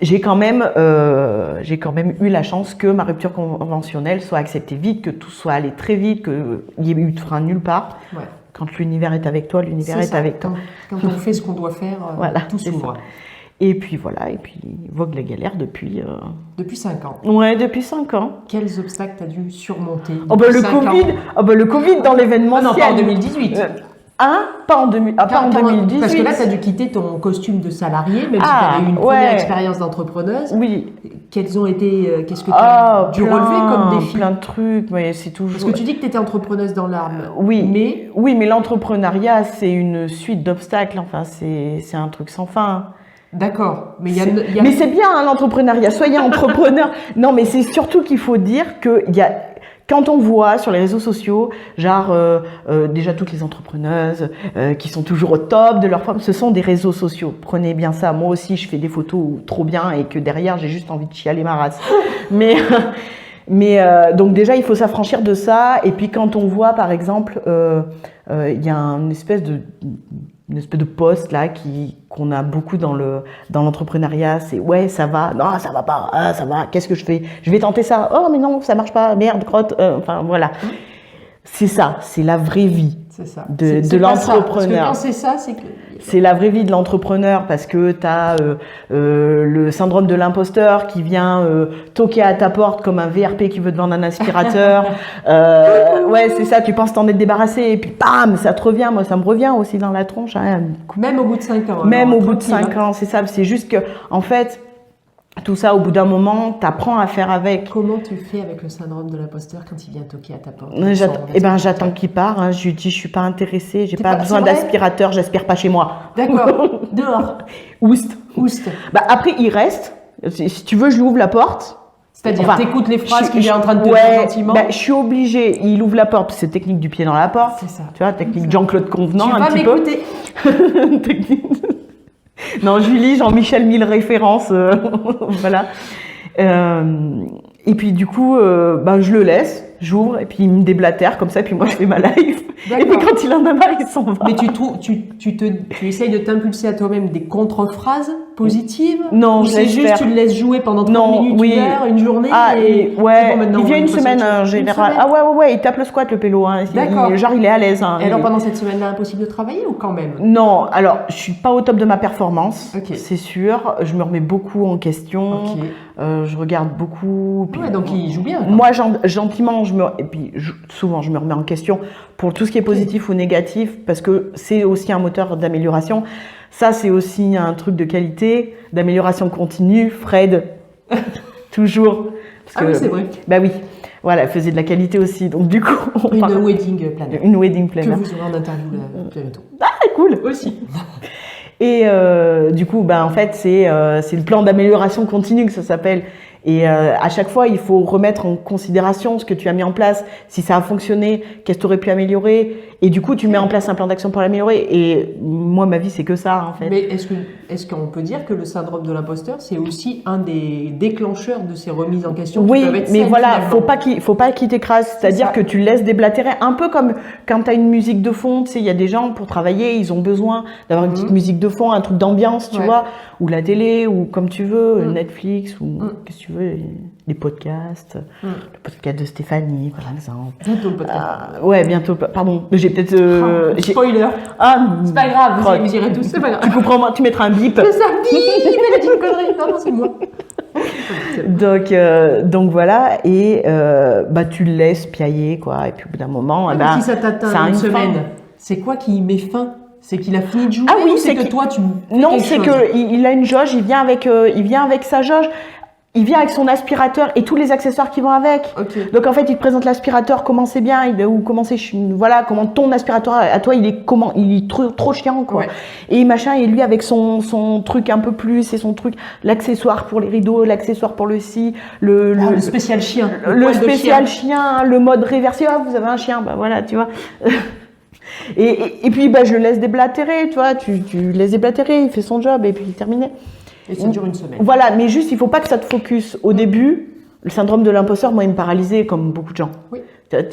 j'ai quand même eu la chance que ma rupture conventionnelle soit acceptée vite, que tout soit allé très vite, qu'il n'y ait eu de frein nulle part. Ouais. Quand l'univers est avec toi, l'univers est avec toi. Quand on fait ce qu'on doit faire, tout s'ouvre. Et puis voilà, et puis vogue la galère depuis... Depuis 5 ans. Ouais, depuis 5 ans. Quels obstacles t'as dû surmonter le Covid dans l'événementiel. Non, pas en 2018. Pas en 2018. Parce que là, tu as dû quitter ton costume de salarié, même si tu avais eu une première expérience d'entrepreneuse. Oui. Quels ont été... Qu'est-ce que tu as dû relever comme défi? Plein de trucs, mais c'est toujours... Parce que tu dis que tu étais entrepreneuse dans l'âme. Oui, mais l'entrepreneuriat, c'est une suite d'obstacles. Enfin, c'est un truc sans fin. D'accord. Mais c'est bien, l'entrepreneuriat. Soyez entrepreneur. Non, mais c'est surtout qu'il faut dire qu'il y a... Quand on voit sur les réseaux sociaux, genre déjà toutes les entrepreneuses qui sont toujours au top de leur forme, ce sont des réseaux sociaux. Prenez bien ça. Moi aussi, je fais des photos trop bien et que derrière, j'ai juste envie de chialer ma race. Mais donc déjà, il faut s'affranchir de ça. Et puis quand on voit, par exemple, il y a une espèce de poste là qu'on a beaucoup dans l'entrepreneuriat, c'est ouais, ça va, non, ça va pas, ça va, qu'est-ce que je fais? Je vais tenter ça, oh mais non, ça marche pas, merde, crotte, enfin voilà. C'est ça, c'est la vraie vie de l'entrepreneur. Parce que quand c'est ça, c'est que... C'est la vraie vie de l'entrepreneur parce que tu as le syndrome de l'imposteur qui vient toquer à ta porte comme un VRP qui veut te vendre un aspirateur. Ouais, c'est ça, tu penses t'en être débarrassé et puis bam, ça te revient. Moi, ça me revient aussi dans la tronche. Hein. Même au bout de 5 ans. Même au bout de 5 ans, c'est ça. C'est juste que, en fait, tout ça, au bout d'un moment, tu apprends à faire avec. Comment tu fais avec le syndrome de l'imposteur quand il vient toquer à ta porte? J'attends qu'il part. Hein. Je lui dis, je suis pas intéressée, j'ai pas besoin d'aspirateur, j'aspire pas chez moi. D'accord. Dehors. Oust. Oust. Après, il reste. Si tu veux, je lui ouvre la porte. C'est-à-dire, t'écoutes les phrases qu'il est en train de te dire gentiment. Je suis obligée. Il ouvre la porte, c'est technique du pied dans la porte. C'est ça. Tu vois, technique Jean-Claude Convenant, un petit peu. Tu vas m'écouter. Non, Julie, Jean-Michel, 1000 références. Voilà. Et puis du coup, je le laisse, j'ouvre, et puis il me déblatère comme ça, et puis moi je fais ma live. Et puis quand il en a marre, il s'en va. Mais tu essayes de t'impulser à toi-même des contre-phrases positives? Non, ou c'est juste tu le laisses jouer pendant 30 minutes, une heure, une journée il vient une semaine en général. Ah ouais, il tape le squat le pélo. Hein. Genre il est à l'aise. Hein. Et alors pendant cette semaine-là, impossible de travailler ou quand même? Non, alors je suis pas au top de ma performance, c'est sûr. Je me remets beaucoup en question. Je regarde beaucoup. Puis, donc il joue bien. Moi, gentiment, souvent je me remets en question pour tout ce qui est positif ou négatif, parce que c'est aussi un moteur d'amélioration. Ça, c'est aussi un truc de qualité, d'amélioration continue. Fred, toujours. Parce que, c'est vrai. Bah oui, voilà, elle faisait de la qualité aussi. Donc du coup, une wedding planner. Une wedding planner. Que vous aurez en interview bientôt. Ah, cool. Aussi. Et du coup, en fait, c'est le plan d'amélioration continue que ça s'appelle. Et à chaque fois, il faut remettre en considération ce que tu as mis en place, si ça a fonctionné, qu'est-ce que tu aurais pu améliorer. Et du coup, tu mets en place un plan d'action pour l'améliorer. Et moi, ma vie, c'est que ça, en fait. Mais est-ce qu'on peut dire que le syndrome de l'imposteur, c'est aussi un des déclencheurs de ces remises en question qui peuvent être mais voilà, faut pas qu'il t'écrase. C'est-à-dire que tu laisses déblatérer. Un peu comme quand tu as une musique de fond. Tu sais, il y a des gens, pour travailler, ils ont besoin d'avoir une petite musique de fond, un truc d'ambiance, tu vois. Ou la télé, ou comme tu veux, Netflix, ou qu'est-ce que tu veux, des podcasts. Le podcast de Stéphanie, par exemple. Bientôt le podcast. Ouais, bientôt. Pardon, j'ai peut-être... spoiler. C'est pas grave, vous irez tous, c'est pas grave. Tu comprends, tu mettras un bip. C'est ça, bip, elle a dit une connerie. Non, c'est moi. Donc voilà, et tu le laisses piailler, quoi. Et puis au bout d'un moment... si ça t'atteint une semaine, c'est quoi qui met fin? C'est qu'il a fini de jouer ou c'est que toi tu... Non, c'est qu'il a une jauge, il vient avec sa jauge. Il vient avec son aspirateur et tous les accessoires qui vont avec. Donc en fait, il te présente l'aspirateur, comment c'est bien, comment ton aspirateur à toi, il est trop chiant, quoi. Et machin, et lui avec son truc un peu plus, et son truc, l'accessoire pour les rideaux, l'accessoire pour le le spécial chien. Le spécial chien, le mode réversible. Ah, vous avez un chien, voilà, tu vois. Et puis je le laisse déblatérer, tu vois, tu laisses déblatérer, il fait son job et puis terminé. Et ça dure une semaine. Voilà, mais juste, il faut pas que ça te focus. Au début, le syndrome de l'imposteur, moi, il me paralysait comme beaucoup de gens. Oui,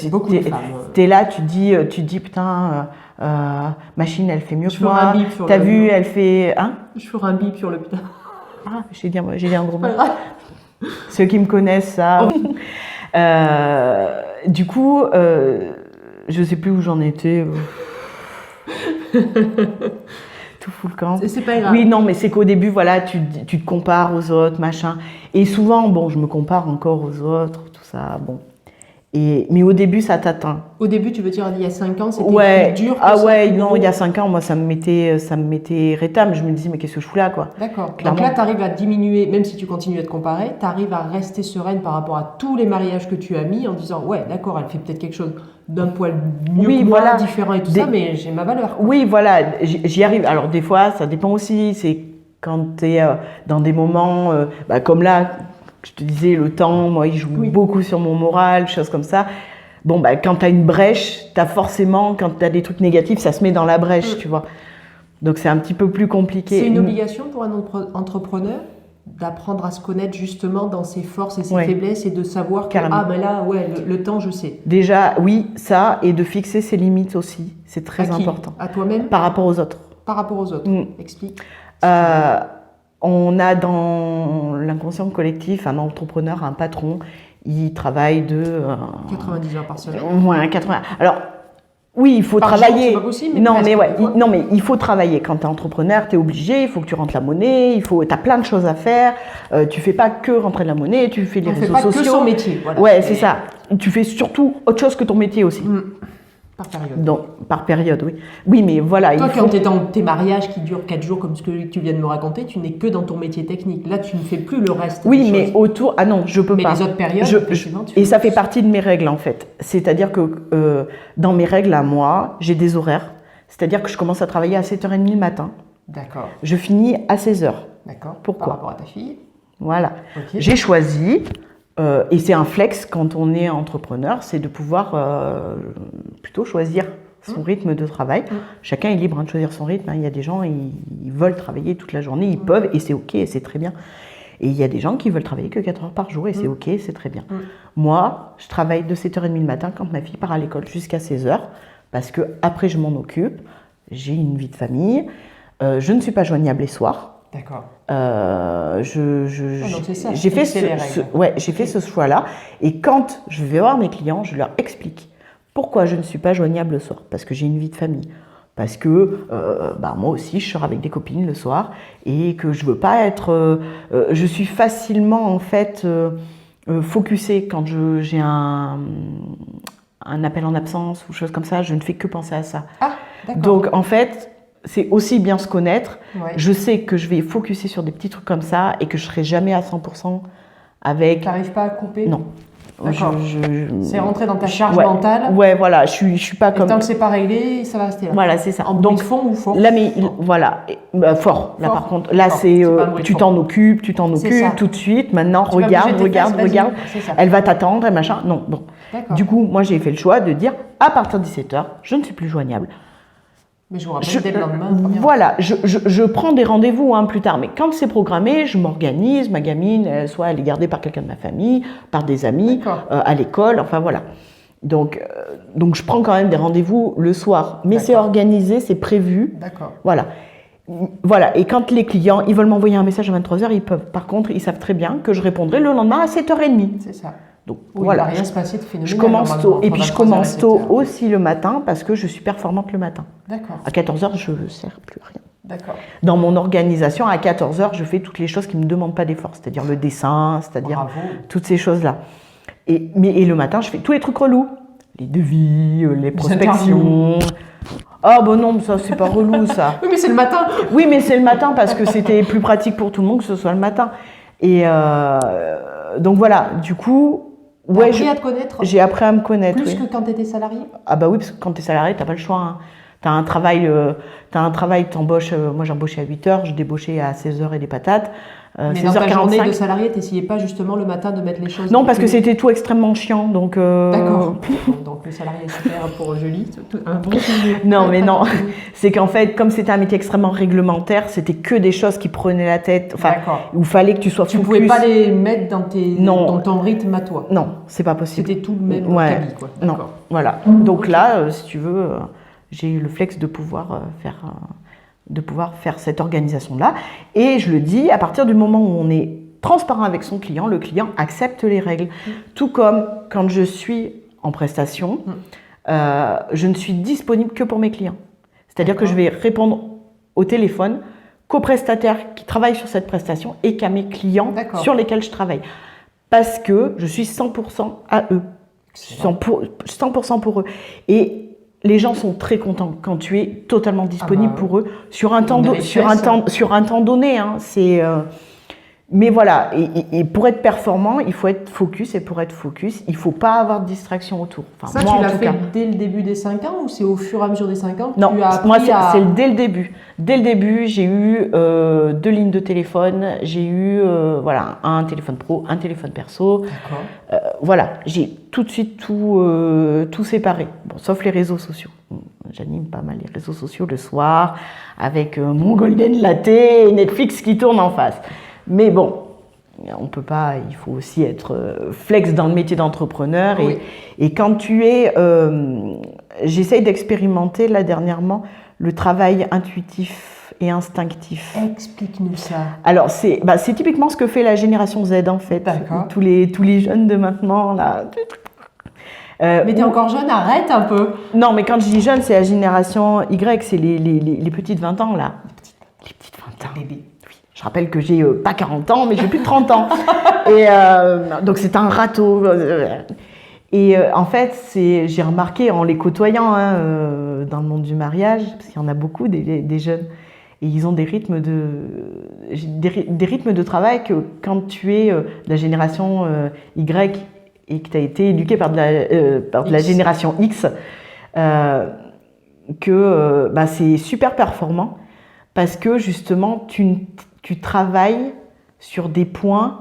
beaucoup de femmes. T'es là, tu dis putain, machine, elle fait mieux que moi. T'as vu, elle fait... Hein? Je ferai un bip sur le putain. Ah, j'ai dit un gros mot. Ceux qui me connaissent, ça... Du coup, je sais plus où j'en étais. Tout fout le camp. C'est pas grave. Oui, non, mais c'est qu'au début, voilà, tu te compares aux autres, machin. Et souvent, je me compare encore aux autres, tout ça, bon. Mais au début, ça t'atteint. Au début, tu veux dire, il y a 5 ans, c'était plus dur que non, il y a 5 ans, moi, ça me mettait rétame. Je me disais, mais qu'est-ce que je fous là, quoi. D'accord. Donc là, tu arrives à diminuer, même si tu continues à te comparer, tu arrives à rester sereine par rapport à tous les mariages que tu as mis en disant, ouais, d'accord, elle fait peut-être quelque chose d'un poil mieux que moi, différent et tout ça, mais j'ai ma valeur, quoi. Oui, voilà, j'y arrive. Alors, des fois, ça dépend aussi. C'est quand tu es dans des moments comme là, je te disais, le temps, moi, il joue beaucoup sur mon moral, choses comme ça. Bon, quand tu as une brèche, tu as forcément, quand tu as des trucs négatifs, ça se met dans la brèche, tu vois. Donc, c'est un petit peu plus compliqué. C'est une obligation pour un entrepreneur d'apprendre à se connaître justement dans ses forces et ses faiblesses et de savoir que, le temps, je sais. Déjà, oui, ça, et de fixer ses limites aussi. C'est très important. À toi-même? Par rapport aux autres. Par rapport aux autres. Explique. On a dans l'inconscient collectif un entrepreneur, un patron, il travaille de... 90 heures par semaine. Ouais, 80. Alors, oui, il faut par travailler. Jour, c'est pas possible, mais non, mais il faut travailler. Quand tu es entrepreneur, tu es obligé, il faut que tu rentres la monnaie, tu as plein de choses à faire. Tu fais pas que rentrer de la monnaie, tu fais les réseaux sociaux. Que son métier. Voilà. Ouais, c'est ça. Tu fais surtout autre chose que ton métier aussi. Par période. Donc, par période, oui. Oui, mais voilà. Toi, quand tu es dans tes mariages qui durent 4 jours, comme ce que tu viens de me raconter, tu n'es que dans ton métier technique. Là, tu ne fais plus le reste. Oui, mais autour. Ah non, je peux pas. Mais les autres périodes, et ça fait partie de mes règles, en fait. C'est-à-dire que dans mes règles à moi, j'ai des horaires. C'est-à-dire que je commence à travailler à 7h30 le matin. D'accord. Je finis à 16h. D'accord. Pourquoi? Par rapport à ta fille. Voilà. Okay. J'ai choisi Et c'est un flex quand on est entrepreneur, c'est de pouvoir plutôt choisir son rythme de travail. Chacun est libre de choisir son rythme. Il y a des gens, ils veulent travailler toute la journée, ils peuvent, et c'est ok, et c'est très bien. Et il y a des gens qui veulent travailler que 4 heures par jour, et c'est ok, c'est très bien. Moi, je travaille de 7h30 le matin quand ma fille part à l'école jusqu'à 16h, parce que après je m'en occupe, j'ai une vie de famille, je ne suis pas joignable les soirs. D'accord. J'ai fait ce choix-là, et quand je vais voir mes clients, je leur explique pourquoi je ne suis pas joignable le soir, parce que j'ai une vie de famille, parce que moi aussi je sors avec des copines le soir, et que je veux pas être, je suis facilement en fait focusée quand j'ai un appel en absence ou chose comme ça, je ne fais que penser à ça. Ah, d'accord. Donc en fait, c'est aussi bien se connaître. Ouais. Je sais que je vais focuser sur des petits trucs comme ça et que je serai jamais à 100% avec. Tu n'arrives pas à couper? Non. D'accord. C'est rentré dans ta charge mentale. Ouais, voilà, je suis pas comme. Et tant que c'est pas réglé, ça va rester là. Voilà, c'est ça. En bruit de fond ou fort? Là, mais voilà, fort. Là, par contre, là, c'est tu t'en occupes tout de suite. Maintenant, regarde. Elle va t'attendre et machin. Non, bon. Du coup, moi, j'ai fait le choix de dire à partir de 17h, je ne suis plus joignable. Mais je vous rappelle dès le lendemain. Voilà, je prends des rendez-vous plus tard, mais quand c'est programmé, je m'organise, ma gamine, soit elle est gardée par quelqu'un de ma famille, par des amis, à l'école, enfin voilà. Donc je prends quand même des rendez-vous le soir, mais c'est organisé, c'est prévu. D'accord. Voilà, et quand les clients, ils veulent m'envoyer un message à 23h, ils peuvent. Par contre, ils savent très bien que je répondrai le lendemain à 7h30. C'est ça. Donc voilà, il ne va rien se passer de phénoménal. Je commence tôt, et puis je commence tôt aussi le matin parce que je suis performante le matin. D'accord. À 14h, je ne sers plus rien. D'accord. Dans mon organisation, à 14h, je fais toutes les choses qui ne me demandent pas d'effort, c'est-à-dire le dessin, c'est-à-dire toutes ces choses-là. Et le matin, je fais tous les trucs relous. Les devis, les prospections. Ah bon non, ça c'est pas relou ça. Oui mais c'est le matin. Oui mais c'est le matin parce que c'était plus pratique pour tout le monde que ce soit le matin. Et donc voilà, du coup... T'as appris à te connaître? J'ai appris à me connaître. Plus que quand tu étais salarié? Ah bah oui, parce que quand tu es salarié, tu n'as pas le choix. Hein. Tu as un travail, t'embauches. Moi j'embauchais à 8h, je débauchais à 16h et des patates. Mais dans ta journée de salarié, tu n'essayais pas justement le matin de mettre les choses? Non, parce que c'était tout extrêmement chiant. Donc D'accord. Donc le salarié est super pour Julie. Un bon sujet. Non, mais non. C'est qu'en fait, comme c'était un métier extrêmement réglementaire, c'était que des choses qui prenaient la tête. Enfin, où il fallait que tu sois focus. Tu ne pouvais pas les mettre dans ton rythme à toi? Non, c'est pas possible. C'était tout le même cabis, quoi. Non, voilà. Donc là, si tu veux, j'ai eu le flex de pouvoir faire cette organisation-là. Et je le dis, à partir du moment où on est transparent avec son client, le client accepte les règles. Tout comme quand je suis en prestation, je ne suis disponible que pour mes clients. C'est-à-dire que je vais répondre au téléphone qu'aux prestataires qui travaillent sur cette prestation et qu'à mes clients sur lesquels je travaille. Parce que je suis 100% à eux. 100% pour eux. Et les gens sont très contents quand tu es totalement disponible pour eux sur un temps donné. Hein, mais voilà, et pour être performant, il faut être focus, et pour être focus, il ne faut pas avoir de distraction autour. Enfin, ça, moi, tu l'as fait dès le début des 5 ans ou c'est au fur et à mesure des 5 ans que non, tu as appris moi, c'est dès le début. Dès le début, j'ai eu 2 lignes de téléphone, j'ai eu un téléphone pro, un téléphone perso. Voilà, j'ai tout de suite tout séparé, bon, sauf les réseaux sociaux. J'anime pas mal les réseaux sociaux le soir avec mon golden latte et Netflix qui tourne en face. Mais bon, on peut pas, il faut aussi être flex dans le métier d'entrepreneur. Oui. Et quand tu es... j'essaye d'expérimenter là dernièrement le travail intuitif et instinctif. Explique-nous ça. Alors, c'est typiquement ce que fait la génération Z en fait. Tous les jeunes de maintenant, là... mais t'es encore jeune, arrête un peu. Non, mais quand je dis jeune, c'est la génération Y, c'est les petites 20 ans là. Les petites 20 ans. Bébé. Je rappelle que j'ai pas 40 ans, mais j'ai plus de 30 ans. Et donc c'est un râteau. Et en fait, j'ai remarqué en les côtoyant dans le monde du mariage, parce qu'il y en a beaucoup des jeunes, et ils ont des rythmes de travail que quand tu es de la génération Y et que tu as été éduqué par de la génération X, c'est super performant parce que justement tu travailles sur des points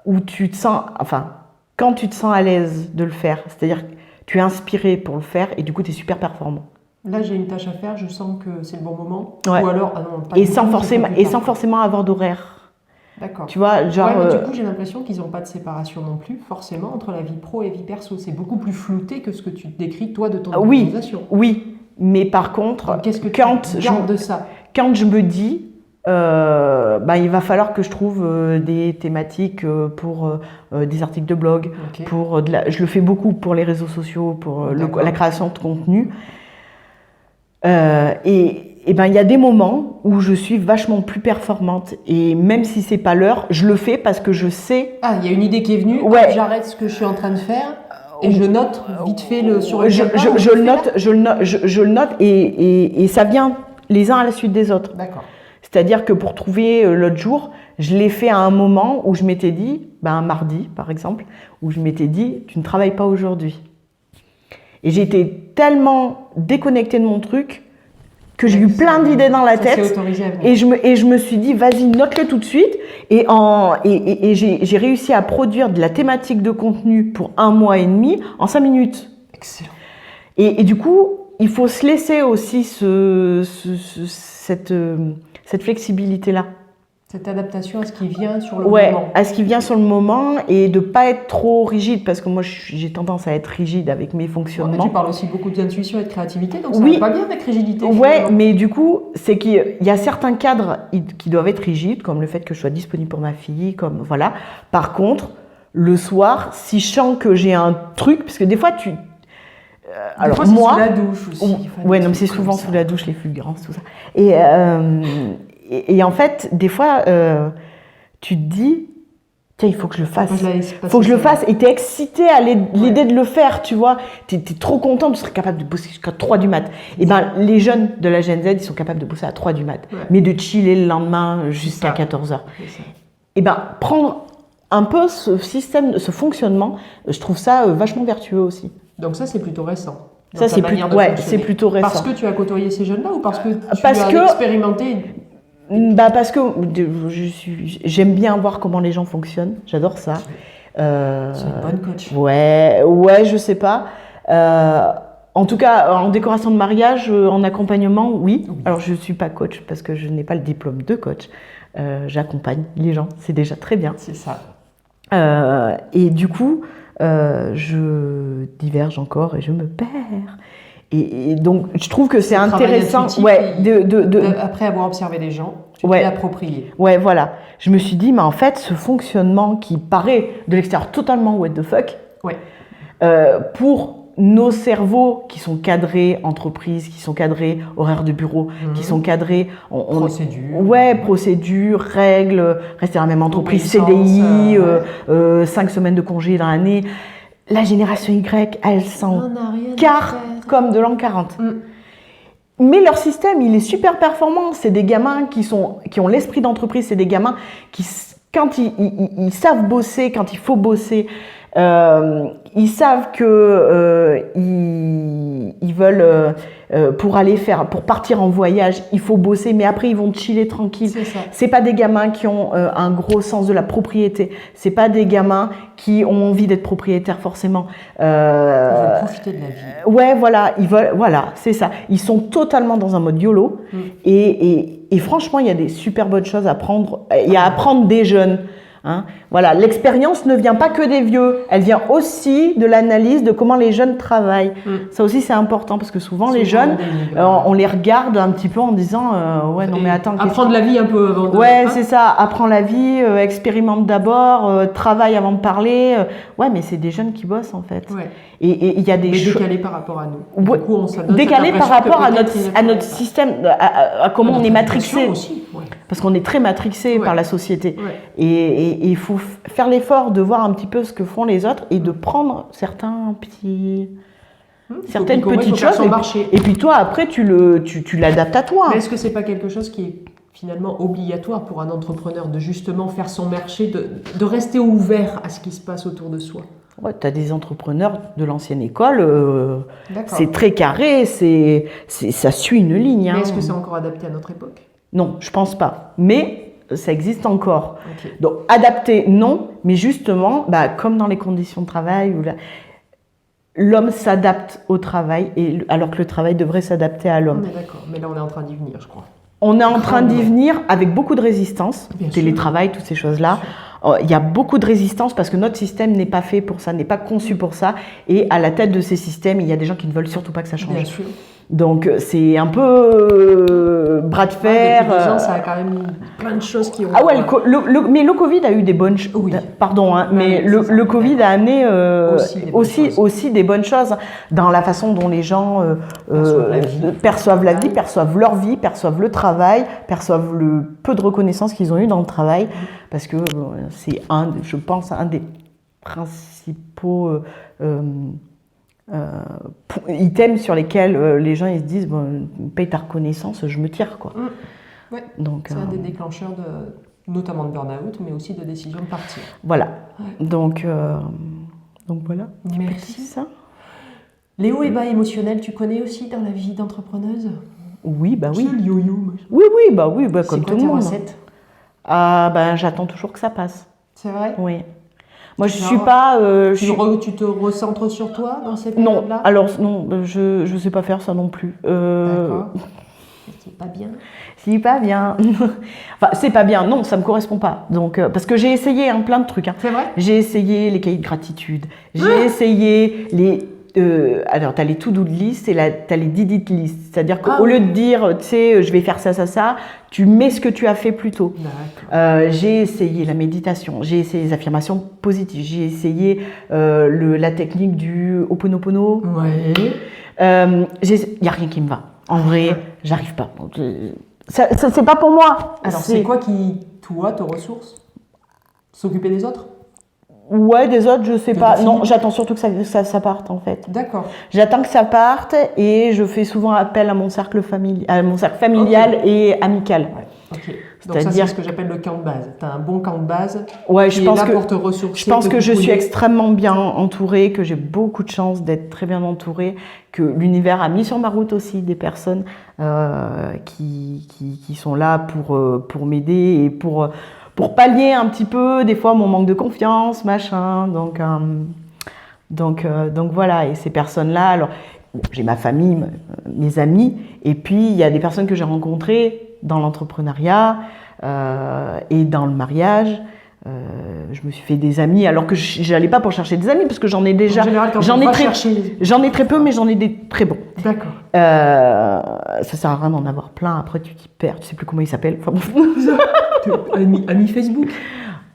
où tu te sens, enfin, quand tu te sens à l'aise de le faire, c'est-à-dire que tu es inspiré pour le faire et du coup tu es super performant. Là, j'ai une tâche à faire, je sens que c'est le bon moment. Ouais. Ou alors, ah non, pas Et du sans tout, sans forcément avoir d'horaire. D'accord. Tu vois, genre. Ouais, mais du coup, j'ai l'impression qu'ils n'ont pas de séparation non plus, forcément, entre la vie pro et vie perso. C'est beaucoup plus flouté que ce que tu décris, toi, de ton organisation. Oui, mais par contre, donc, qu'est-ce que tu gardes de ça? Quand je me dis, il va falloir que je trouve des thématiques pour des articles de blog, je le fais beaucoup pour les réseaux sociaux, pour la création de contenu. Et ben, il y a des moments où je suis vachement plus performante et même si c'est pas l'heure, je le fais parce que je sais. Ah, il y a une idée qui est venue. Ouais. J'arrête ce que je suis en train de faire et je note vite fait sur le je le note et ça vient les uns à la suite des autres. D'accord. C'est-à-dire que pour trouver l'autre jour, je l'ai fait à un moment où je m'étais dit, un mardi par exemple, où je m'étais dit, tu ne travailles pas aujourd'hui. Et j'ai été tellement déconnectée de mon truc que j'ai eu plein d'idées dans la tête et je me suis dit vas-y note-les tout de suite et j'ai réussi à produire de la thématique de contenu pour 1 mois et demi en 5 minutes. Excellent. Et du coup il faut se laisser aussi cette flexibilité-là. Cette adaptation à ce qui vient sur le moment. À ce qui vient sur le moment et de ne pas être trop rigide parce que moi j'ai tendance à être rigide avec mes fonctionnements. Tu parles aussi beaucoup d'intuition et de créativité, donc ça va pas bien avec rigidité. Ouais, mais du coup, c'est qu'il y a certains cadres qui doivent être rigides, comme le fait que je sois disponible pour ma fille, comme voilà. Par contre, le soir, si je sens que j'ai un truc, parce que des fois alors fois, moi, sous la douche aussi. Ouais, non, mais c'est souvent sous la douche les fulgurances, tout ça. Et en fait, des fois, tu te dis, tiens, il faut que je le fasse. Il faut que je le fasse. Et tu es excité à l'idée de le faire, tu vois. Tu es trop content, tu serais capable de bosser jusqu'à 3 du mat. Et ben, les jeunes de la Gen Z, ils sont capables de bosser à 3 du mat. Ouais. Mais de chiller le lendemain jusqu'à 14h. Et ben, prendre un peu ce système, ce fonctionnement, je trouve ça vachement vertueux aussi. Donc ça, c'est plutôt récent. Ça, c'est plutôt récent. Parce que tu as côtoyé ces jeunes-là ou parce que tu as expérimenté? Parce que j'aime bien voir comment les gens fonctionnent. J'adore ça. C'est une bonne coach. Ouais, je sais pas. En tout cas, en décoration de mariage, en accompagnement, oui. Alors, je ne suis pas coach parce que je n'ai pas le diplôme de coach. J'accompagne les gens, c'est déjà très bien. C'est ça. Et du coup, je diverge encore et je me perds. Et donc, je trouve que c'est intéressant. Après avoir observé les gens, tu t'es approprié. Ouais, voilà. Je me suis dit, mais en fait, ce fonctionnement qui paraît de l'extérieur totalement what the fuck, pour nos cerveaux qui sont cadrés entreprises, qui sont cadrés horaires de bureau, qui sont cadrés procédures, règles, rester dans la même entreprise, CDI, 5 semaines de congé dans l'année. La génération Y, elle s'en carre comme de l'an 40. Mais leur système, il est super performant. C'est des gamins qui ont l'esprit d'entreprise. C'est des gamins qui, quand ils savent bosser, quand il faut bosser, ils savent que ils veulent pour partir en voyage, il faut bosser, mais après ils vont chiller tranquille. C'est pas des gamins qui ont un gros sens de la propriété. C'est pas des gamins qui ont envie d'être propriétaires forcément. Ils veulent profiter de la vie. Ouais, voilà, c'est ça. Ils sont totalement dans un mode YOLO. Et franchement, il y a des super bonnes choses à apprendre. Il y a à apprendre des jeunes. Hein, voilà, l'expérience ne vient pas que des vieux, elle vient aussi de l'analyse de comment les jeunes travaillent. Ça aussi c'est important parce que souvent les jeunes, on les regarde un petit peu en disant non mais attends. Apprendre la vie un peu avant de... c'est ça, apprends la vie, expérimente d'abord, travaille avant de parler. Mais c'est des jeunes qui bossent en fait. Et il y a des choses... décalés par rapport à nous. Du coup, décalés par rapport à notre système, à comment on est matrixé. Parce qu'on est très matrixé par la société. Et il faut faire l'effort de voir un petit peu ce que font les autres et de prendre certaines petites choses. Et puis toi, après, tu l'adaptes à toi. Mais est-ce que c'est pas quelque chose qui est finalement obligatoire pour un entrepreneur de justement faire son marché, de rester ouvert à ce qui se passe autour de soi? Tu as des entrepreneurs de l'ancienne école, c'est très carré, ça suit une ligne. Mais est-ce que c'est encore adapté à notre époque? Non, je pense pas. Mais ça existe encore. Okay. Donc, adapté, non, mais justement, comme dans les conditions de travail, l'homme s'adapte au travail, alors que le travail devrait s'adapter à l'homme. On est d'accord, mais là on est en train d'y venir, je crois. On est en train d'y venir avec beaucoup de résistance, Bien télétravail, toutes ces choses-là. Il y a beaucoup de résistance parce que notre système n'est pas fait pour ça, n'est pas conçu pour ça. Et à la tête de ces systèmes, il y a des gens qui ne veulent surtout pas que ça change. Bien sûr. Donc c'est un peu bras de fer. Depuis 2 ans, ça a quand même plein de choses qui ont... Ah ouais, mais le Covid a eu des bonnes choses. Oui. Pardon, hein, mais le Covid a amené aussi des bonnes choses dans la façon dont les gens perçoivent la vie, perçoivent leur vie, perçoivent le travail, perçoivent le peu de reconnaissance qu'ils ont eu dans le travail. Parce que c'est je pense, un des principaux items sur lesquels les gens ils se disent paye ta reconnaissance, je me tire quoi. Ouais. Donc c'est un des déclencheurs notamment de burn-out, mais aussi de décision de partir. Voilà. Ouais. Donc voilà. Merci. Ça. Les hauts et bas émotionnels, tu connais aussi dans la vie d'entrepreneuse? Oui, oui. C'est le yo-yo. Oui, comme tout le monde. C'est quoi tes recettes? J'attends toujours que ça passe. C'est vrai? Oui. Moi, je suis pas. Tu te recentres sur toi dans cette période-là? Non, alors non, je sais pas faire ça non plus. D'accord. C'est pas bien. C'est pas bien. Enfin, c'est pas bien. Non, ça me correspond pas. Donc, parce que j'ai essayé plein de trucs. C'est vrai? J'ai essayé les cahiers de gratitude. J'ai essayé les. Alors, tu as les to-do list et tu as les did-it list. C'est-à-dire qu'au lieu de dire, tu sais, je vais faire ça, tu mets ce que tu as fait plus tôt. J'ai essayé la méditation, j'ai essayé les affirmations positives, j'ai essayé la technique du Ho'oponopono. Ouais. Il n'y a rien qui me va. En vrai, j'arrive pas. Ça, c'est pas pour moi. Alors, c'est quoi qui, toi, te ressource? S'occuper des autres? Ouais, des autres, je sais pas. Non, j'attends surtout que ça parte en fait. D'accord. J'attends que ça parte et je fais souvent appel à mon cercle familial et amical. Ouais. Ok. Donc ça, c'est ce que j'appelle le camp de base. Tu as un bon camp de base qui est là pour te ressourcer. Je pense que je suis extrêmement bien entourée, que j'ai beaucoup de chance d'être très bien entourée, que l'univers a mis sur ma route aussi des personnes qui sont là pour m'aider et pour pallier un petit peu des fois mon manque de confiance, machin. Donc voilà, et ces personnes-là, alors j'ai ma famille, mes amis, et puis il y a des personnes que j'ai rencontrées dans l'entrepreneuriat et dans le mariage. Je me suis fait des amis alors que j'allais pas pour chercher des amis parce que j'en ai déjà. En général, j'en ai très peu, mais j'en ai des très bons. D'accord. Ça sert à rien d'en avoir plein. Après, tu t'y perds. Tu sais plus comment ils s'appellent. Enfin, ami Facebook.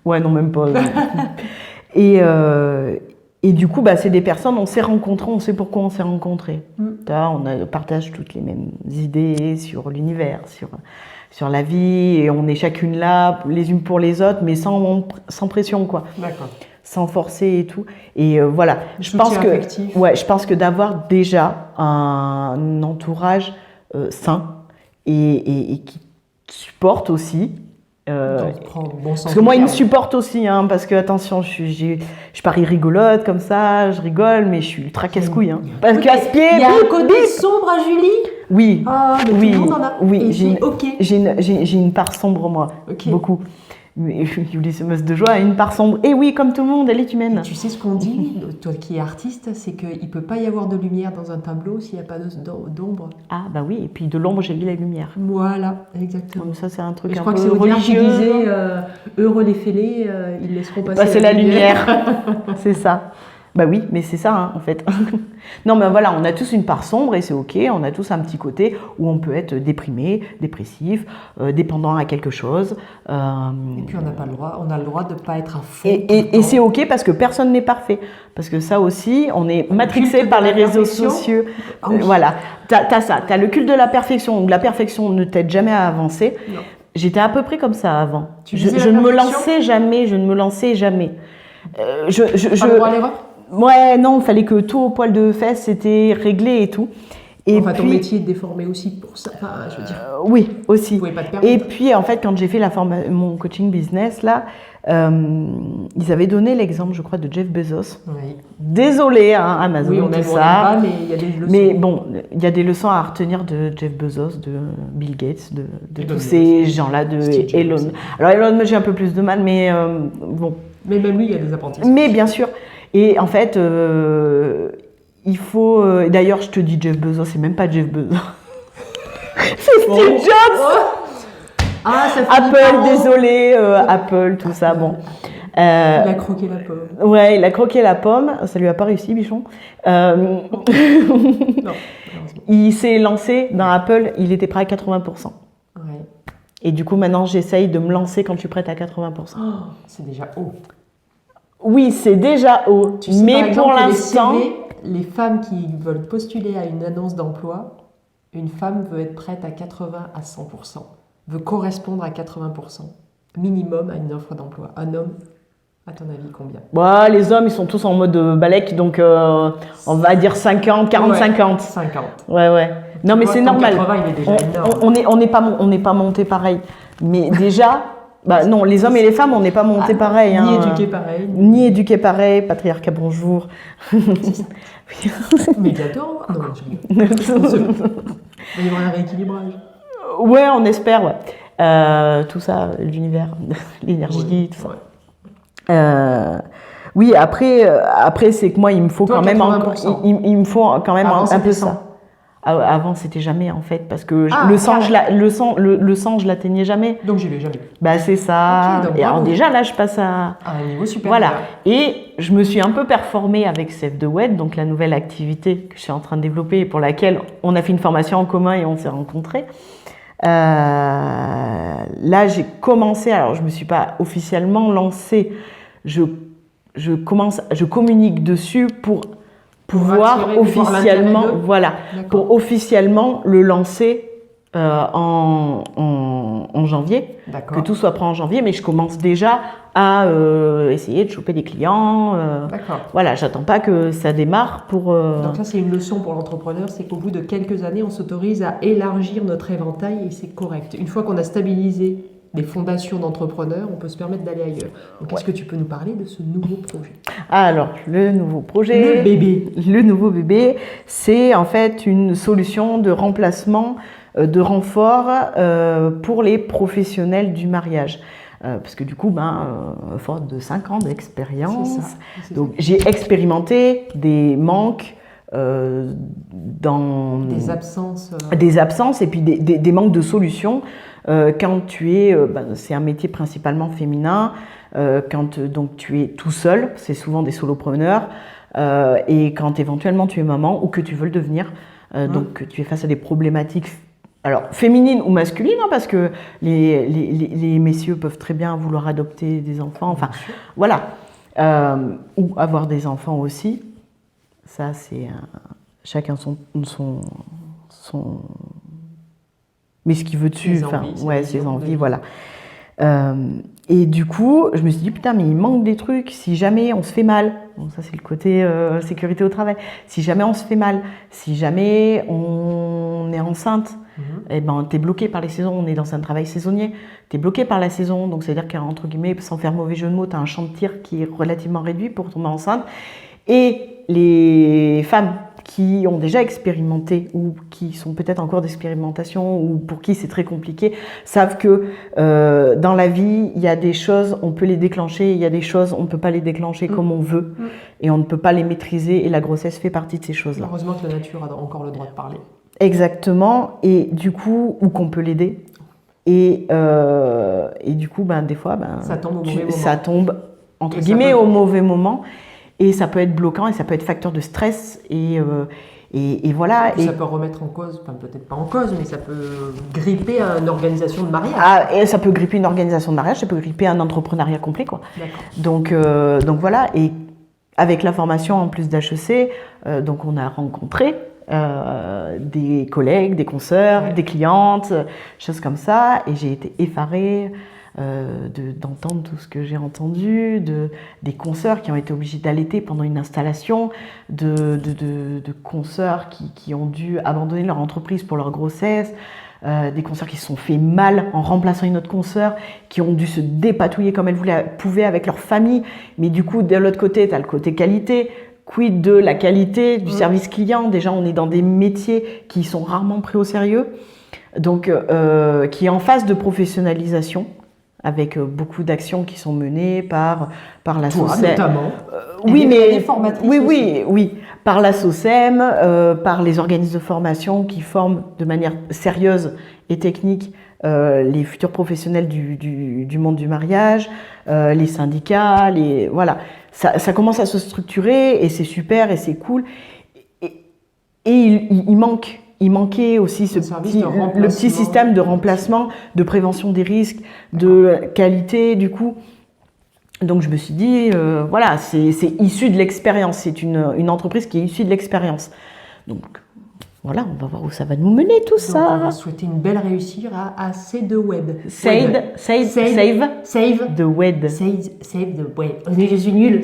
Ouais, non, même pas. Et du coup, c'est des personnes, on s'est rencontrés, on sait pourquoi on s'est rencontrés. On partage toutes les mêmes idées sur l'univers, sur la vie, et on est chacune là, les unes pour les autres, mais sans pression, quoi. D'accord. Sans forcer et tout. Et voilà. Je pense que d'avoir déjà un entourage sain et qui supporte aussi. Parce que moi, il me supporte aussi, parce que attention, je parie rigolote comme ça, je rigole, mais je suis ultra casse-couille. Parce qu'Aspier, il y a un côté sombre à Julie. Oui, tout le monde en a. Oui, j'ai une part sombre moi, beaucoup. Mais Julie se meuse de joie a une part sombre. Et oui, comme tout le monde, elle est humaine. Et tu sais ce qu'on dit, toi qui es artiste, c'est qu'il ne peut pas y avoir de lumière dans un tableau s'il n'y a pas d'ombre. Ah bah oui, et puis de l'ombre, j'ai vu la lumière. Voilà, exactement. Donc ça, c'est un truc et un peu religieux. Je crois que c'est Audiard qui disait heureux les fêlés, ils laisseront passer la lumière. C'est ça. Bah oui, mais c'est ça, en fait. Non, mais voilà, on a tous une part sombre et c'est OK. On a tous un petit côté où on peut être déprimé, dépressif, dépendant à quelque chose. Et puis on n'a pas le droit, on a le droit de ne pas être à fond. Et c'est OK parce que personne n'est parfait. Parce que ça aussi, on est matrixé par les réseaux sociaux. Voilà, t'as ça, t'as le culte de la perfection, où la perfection ne t'aide jamais à avancer. Non. J'étais à peu près comme ça avant. Je ne me lançais jamais. Pas le droit à l'erreur ? Ouais, non, il fallait que tout au poil de fesses, c'était réglé et tout. Et ton métier est déformé aussi pour ça, je veux dire. Oui, aussi. Tu pouvais pas te permettre. Et puis, en fait, quand j'ai fait mon coaching business, là, Ils avaient donné l'exemple, je crois, de Jeff Bezos. Oui. Désolé, hein, Amazon, Oui, on tout aime, ça. on aime pas, mais il y a des leçons. Mais bon, il y a des leçons à retenir de Jeff Bezos, de Bill Gates, de Et tous de ces gens-là, de Steve Jobs Elon. aussi. Alors Elon, j'ai un peu plus de mal, mais bon. Mais même lui, il y a des apprentissages. Mais bien sûr. Et en fait, il faut... D'ailleurs, je te dis Jeff Bezos, c'est même pas Jeff Bezos. C'est Steve Jobs. Ah, ça fait Apple, désolé, Apple, tout ça, bon. Il a croqué la pomme. Ouais, il a croqué la pomme, ça lui a pas réussi, bichon. Non, malheureusement. Il s'est lancé dans Apple, il était prêt à 80%. Ouais. Et du coup, maintenant, j'essaye de me lancer quand je suis prête à 80%. Oh, c'est déjà haut. Oui, c'est déjà haut, Tu sais, mais par exemple, pour que l'instant... les CV, les femmes qui veulent postuler à une annonce d'emploi, une femme veut être prête à 80 à 100%, veut correspondre à 80% minimum à une offre d'emploi. Un homme, à ton avis, combien? Ouais, les hommes, ils sont tous en mode balèque, donc on va dire 50, 40, Ouais, 50. 50. Ouais. Non, mais vois, c'est ton normal. 80, il est déjà énorme. On n'est pas monté pareil. Mais déjà, bah non, les hommes et les femmes, on n'est pas monté pareil. Ni hein. éduqué pareil. Ni éduqué pareil, patriarcat bonjour. Mais bientôt, non, je rigole. Il va y avoir un rééquilibrage. Ouais, on espère, ouais. Tout ça, l'univers, l'énergie, Ouais, tout ça. ouais. Oui, après c'est que moi, il me faut Toi, quand même, 80%. il me faut quand même Avant, un peu c'était ça. 100. Avant, c'était jamais en fait, parce que Ah, le sang, carrément. le sang, je l'atteignais jamais. Donc j'y vais jamais. Bah c'est ça. Ok, donc Et alors bravo. déjà là, je passe à À un niveau supérieur. voilà. Et je me suis un peu performée avec Save the Wed, donc la nouvelle activité que je suis en train de développer et pour laquelle on a fait une formation en commun et on s'est rencontrés. Là, j'ai commencé. Alors, je me suis pas officiellement lancée. Je communique dessus pour pouvoir attirer, pour voir officiellement, l'intérêt d'eux. voilà, D'accord. pour officiellement le lancer en janvier, que D'accord. tout soit prêt en janvier, mais je commence déjà à essayer de choper des clients. D'accord. Voilà, j'attends pas que ça démarre pour. Donc ça, c'est une leçon pour l'entrepreneur, c'est qu'au bout de quelques années, on s'autorise à élargir notre éventail et c'est correct. Une fois qu'on a stabilisé les fondations d'entrepreneurs, on peut se permettre d'aller ailleurs. Donc, est-ce que tu peux nous parler de ce nouveau projet? Alors, le nouveau projet. Le bébé. Le nouveau bébé, c'est en fait une solution de remplacement, de renfort pour les professionnels du mariage. Parce que du coup, faute de 5 ans d'expérience, C'est ça. C'est donc j'ai expérimenté des manques dans des absences. des absences et puis des manques de solutions quand tu es, c'est un métier principalement féminin, quand donc tu es tout seul, c'est souvent des solopreneurs, et quand éventuellement tu es maman ou que tu veux le devenir, donc que tu es face à des problématiques alors féminines ou masculines, hein, parce que les messieurs peuvent très bien vouloir adopter des enfants, enfin voilà, ou avoir des enfants aussi. Ça, c'est chacun son mais ce qu'il veut dessus, Ses enfin, envies, ouais, ses ses visions, envies, oui. voilà. Et du coup, je me suis dit, putain, mais il manque des trucs. Si jamais on se fait mal, bon, ça c'est le côté sécurité au travail, si jamais on se fait mal, si jamais on est enceinte, eh ben, t'es bloqué par les saisons, on est dans un travail saisonnier, t'es bloqué par la saison, donc c'est-à-dire qu'entre guillemets, sans faire mauvais jeu de mots, t'as un champ de tir qui est relativement réduit pour tomber enceinte. Et les femmes qui ont déjà expérimenté ou qui sont peut-être en cours d'expérimentation ou pour qui c'est très compliqué, savent que dans la vie, il y a des choses, on peut les déclencher, il y a des choses, on ne peut pas les déclencher comme on veut et on ne peut pas les maîtriser et la grossesse fait partie de ces choses-là. Heureusement que la nature a encore le droit de parler. Exactement, et du coup, ou qu'on peut l'aider. Et du coup, des fois, Ça tombe au mauvais moment. ça tombe, entre Et ça guillemets, peut- au mauvais moment. Et ça peut être bloquant et ça peut être facteur de stress. Et voilà. Et ça peut remettre en cause, enfin peut-être pas en cause, mais ça peut gripper à une organisation de mariage. Et ça peut gripper une organisation de mariage, ça peut gripper un entrepreneuriat complet, quoi. D'accord. Donc voilà. Et avec la formation en plus d'HEC, donc on a rencontré des collègues, des consoeurs, des clientes, choses comme ça. Et j'ai été effarée d'entendre tout ce que j'ai entendu, des consoeurs qui ont été obligés d'allaiter pendant une installation, de consoeurs qui ont dû abandonner leur entreprise pour leur grossesse, des consoeurs qui se sont fait mal en remplaçant une autre consoeur, qui ont dû se dépatouiller comme elles pouvaient avec leur famille. Mais du coup, de l'autre côté, tu as le côté qualité. Quid de la qualité, du service client. Déjà, on est dans des métiers qui sont rarement pris au sérieux. Donc, qui est en phase de professionnalisation, avec beaucoup d'actions qui sont menées par la SOCEM. Notamment. Oui, mais oui, par la SOCEM, par les organismes de formation qui forment de manière sérieuse et technique les futurs professionnels du monde du mariage, les syndicats, voilà. Ça commence à se structurer et c'est super et c'est cool. Et il manquait aussi le petit système de remplacement, de prévention des risques, de qualité du coup. Donc je me suis dit, voilà, c'est issu de l'expérience, c'est une entreprise qui est issue de l'expérience. Donc voilà, on va voir où ça va nous mener tout ça. On va souhaiter une belle réussite à Save the Web. Save the Web. Save the Web. Je suis nulle.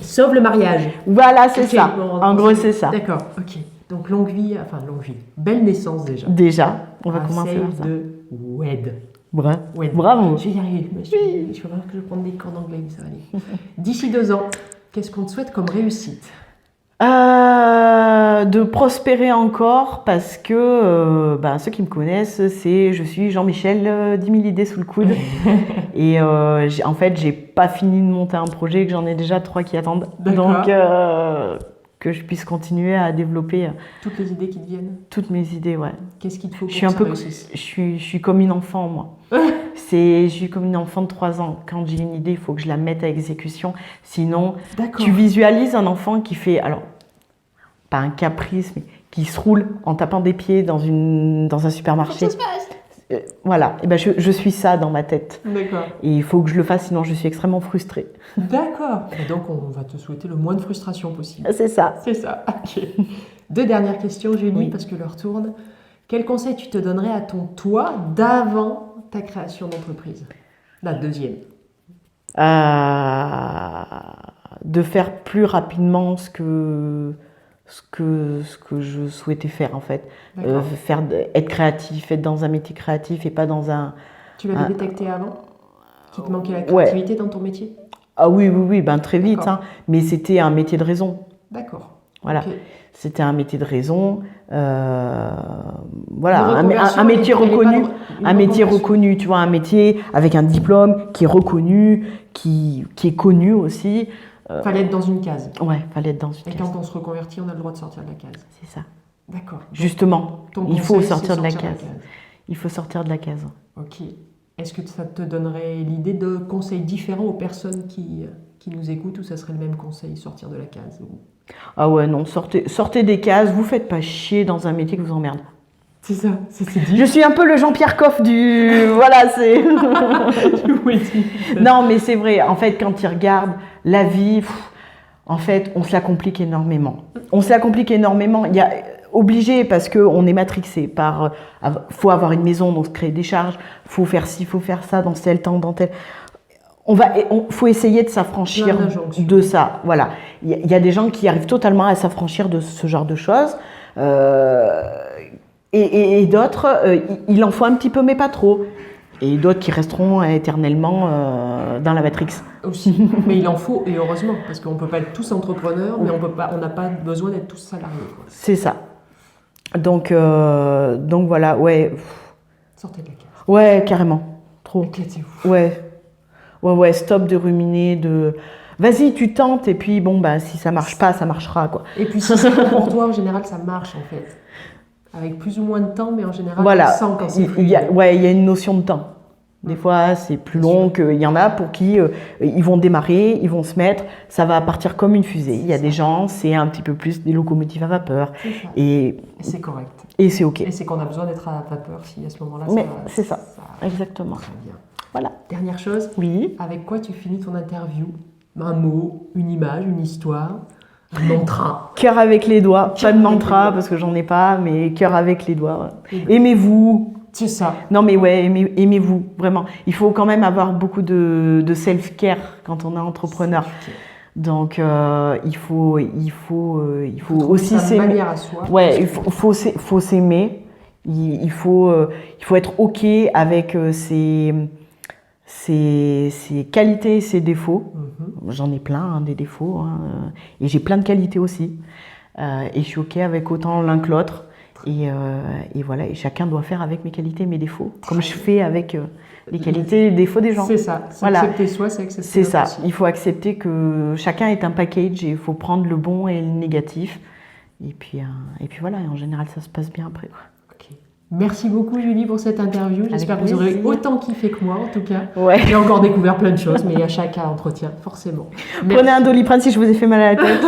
Sauve le mariage. Voilà, c'est ça. En gros, c'est ça. D'accord, ok. Donc longue vie. Belle naissance déjà. Déjà, on va commencer par ça. Save the Web. Bravo. Je vais y arriver. Je vais voir que je vais prendre des cours d'anglais, mais ça va aller. D'ici 2 ans, qu'est-ce qu'on te souhaite comme réussite? De prospérer encore parce que ceux qui me connaissent, je suis Jean-Michel, 10 000 idées sous le coude. Et en fait, j'ai pas fini de monter un projet, que j'en ai déjà 3 qui attendent. Donc, que je puisse continuer à développer toutes les idées qui te viennent. Toutes mes idées, ouais. Qu'est-ce qu'il te faut pour que ça réussisse? Je suis comme une enfant, moi. Je suis comme une enfant de 3 ans. Quand j'ai une idée, il faut que je la mette à exécution. Sinon, tu visualises un enfant qui fait, alors, pas un caprice, mais qui se roule en tapant des pieds dans un supermarché. Comment ça se passe? Voilà, et je suis ça dans ma tête. D'accord. Et il faut que je le fasse, sinon je suis extrêmement frustrée. D'accord. Et donc, on va te souhaiter le moins de frustration possible. C'est ça. C'est ça, ok. 2 dernières questions, Julie, parce que l'heure tourne. Quel conseil tu te donnerais à ton toi d'avant ta création d'entreprise? La deuxième. De faire plus rapidement ce que je souhaitais faire en fait. Être créatif, être dans un métier créatif et pas dans un... Tu l'avais détecté avant? Qu'il te manquait la créativité dans ton métier? Ah oui, très vite. Hein, mais c'était un métier de raison. D'accord. Voilà. Okay. C'était un métier de raison. Voilà, un métier reconnu. Un métier reconnu, tu vois, un métier avec un diplôme qui est reconnu, qui est connu aussi. Fallait être dans une case. Ouais, fallait être dans une case. Et quand on se reconvertit, on a le droit de sortir de la case. C'est ça. D'accord. Justement, il faut sortir de la case. Il faut sortir de la case. Ok. Est-ce que ça te donnerait l'idée de conseils différents aux personnes qui nous écoutent, ou ça serait le même conseil, sortir de la case? Ah ouais, non, sortez des cases, vous faites pas chier dans un métier qui vous emmerde. C'est ça, c'est dit. Je suis un peu le Jean-Pierre Coff du... Voilà, c'est... Non, mais c'est vrai, en fait, quand tu regardes la vie, en fait, on se la complique énormément. Il y a obligé, parce qu'on est matrixé par... faut avoir une maison, donc créer des charges, faut faire ci, faut faire ça, dans tel temps, dans tel... faut essayer de s'affranchir de ça. Voilà. Il y a des gens qui arrivent totalement à s'affranchir de ce genre de choses. Et d'autres, il en faut un petit peu, mais pas trop. Et d'autres qui resteront éternellement dans la matrix. Aussi. Mais il en faut, et heureusement, parce qu'on ne peut pas être tous entrepreneurs, mais on n'a pas besoin d'être tous salariés. C'est ça. Donc voilà, ouais. Sortez de la case. Ouais, carrément. Trop. Éclatez-vous. Ouais, stop de ruminer, vas-y, tu tentes, et puis si ça marche pas, ça marchera, quoi. Et puis si c'est bon pour toi, en général, ça marche, en fait. Avec plus ou moins de temps, mais en général, voilà. On sent quand c'est fluide. Il y a une notion de temps. Des fois, c'est plus long qu'il y en a pour qui ils vont démarrer, ils vont se mettre, ça va partir comme une fusée. Il y a des gens, c'est un petit peu plus des locomotives à vapeur. Et c'est correct. Et c'est OK. Et c'est qu'on a besoin d'être à vapeur si à ce moment-là, c'est ça. Exactement. Très bien. Voilà. Dernière chose, oui. Avec quoi tu finis ton interview? Un mot, une image, une histoire, un mantra. Cœur avec les doigts, pas de mantra parce que j'en ai pas, mais cœur avec les doigts. Aimez-vous. C'est ça. Non mais ouais, aimez-vous, vraiment. Il faut quand même avoir beaucoup de self-care quand on est entrepreneur. Donc il faut aussi s'aimer. Manière à soi. Ouais, il faut s'aimer. Il faut être OK avec ses qualités et ses défauts. J'en ai plein, hein, des défauts, hein, et j'ai plein de qualités aussi. Et je suis OK avec autant l'un que l'autre. Et voilà, et chacun doit faire avec mes qualités et mes défauts, comme je fais avec les qualités et les défauts des gens. C'est ça, voilà. Accepter soi, c'est accepter C'est ça, aussi. il faut accepter que chacun est un package et il faut prendre le bon et le négatif. Et puis voilà, et en général, ça se passe bien après. Okay. Merci beaucoup Julie pour cette interview. J'espère que vous aurez autant kiffé que moi en tout cas. Ouais. J'ai encore découvert plein de choses, mais à chaque entretien, forcément. Prenez un Doliprane si je vous ai fait mal à la tête.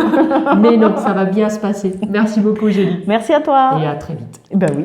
Mais non, ça va bien se passer. Merci beaucoup Julie. Merci à toi. Et à très vite. Ben oui.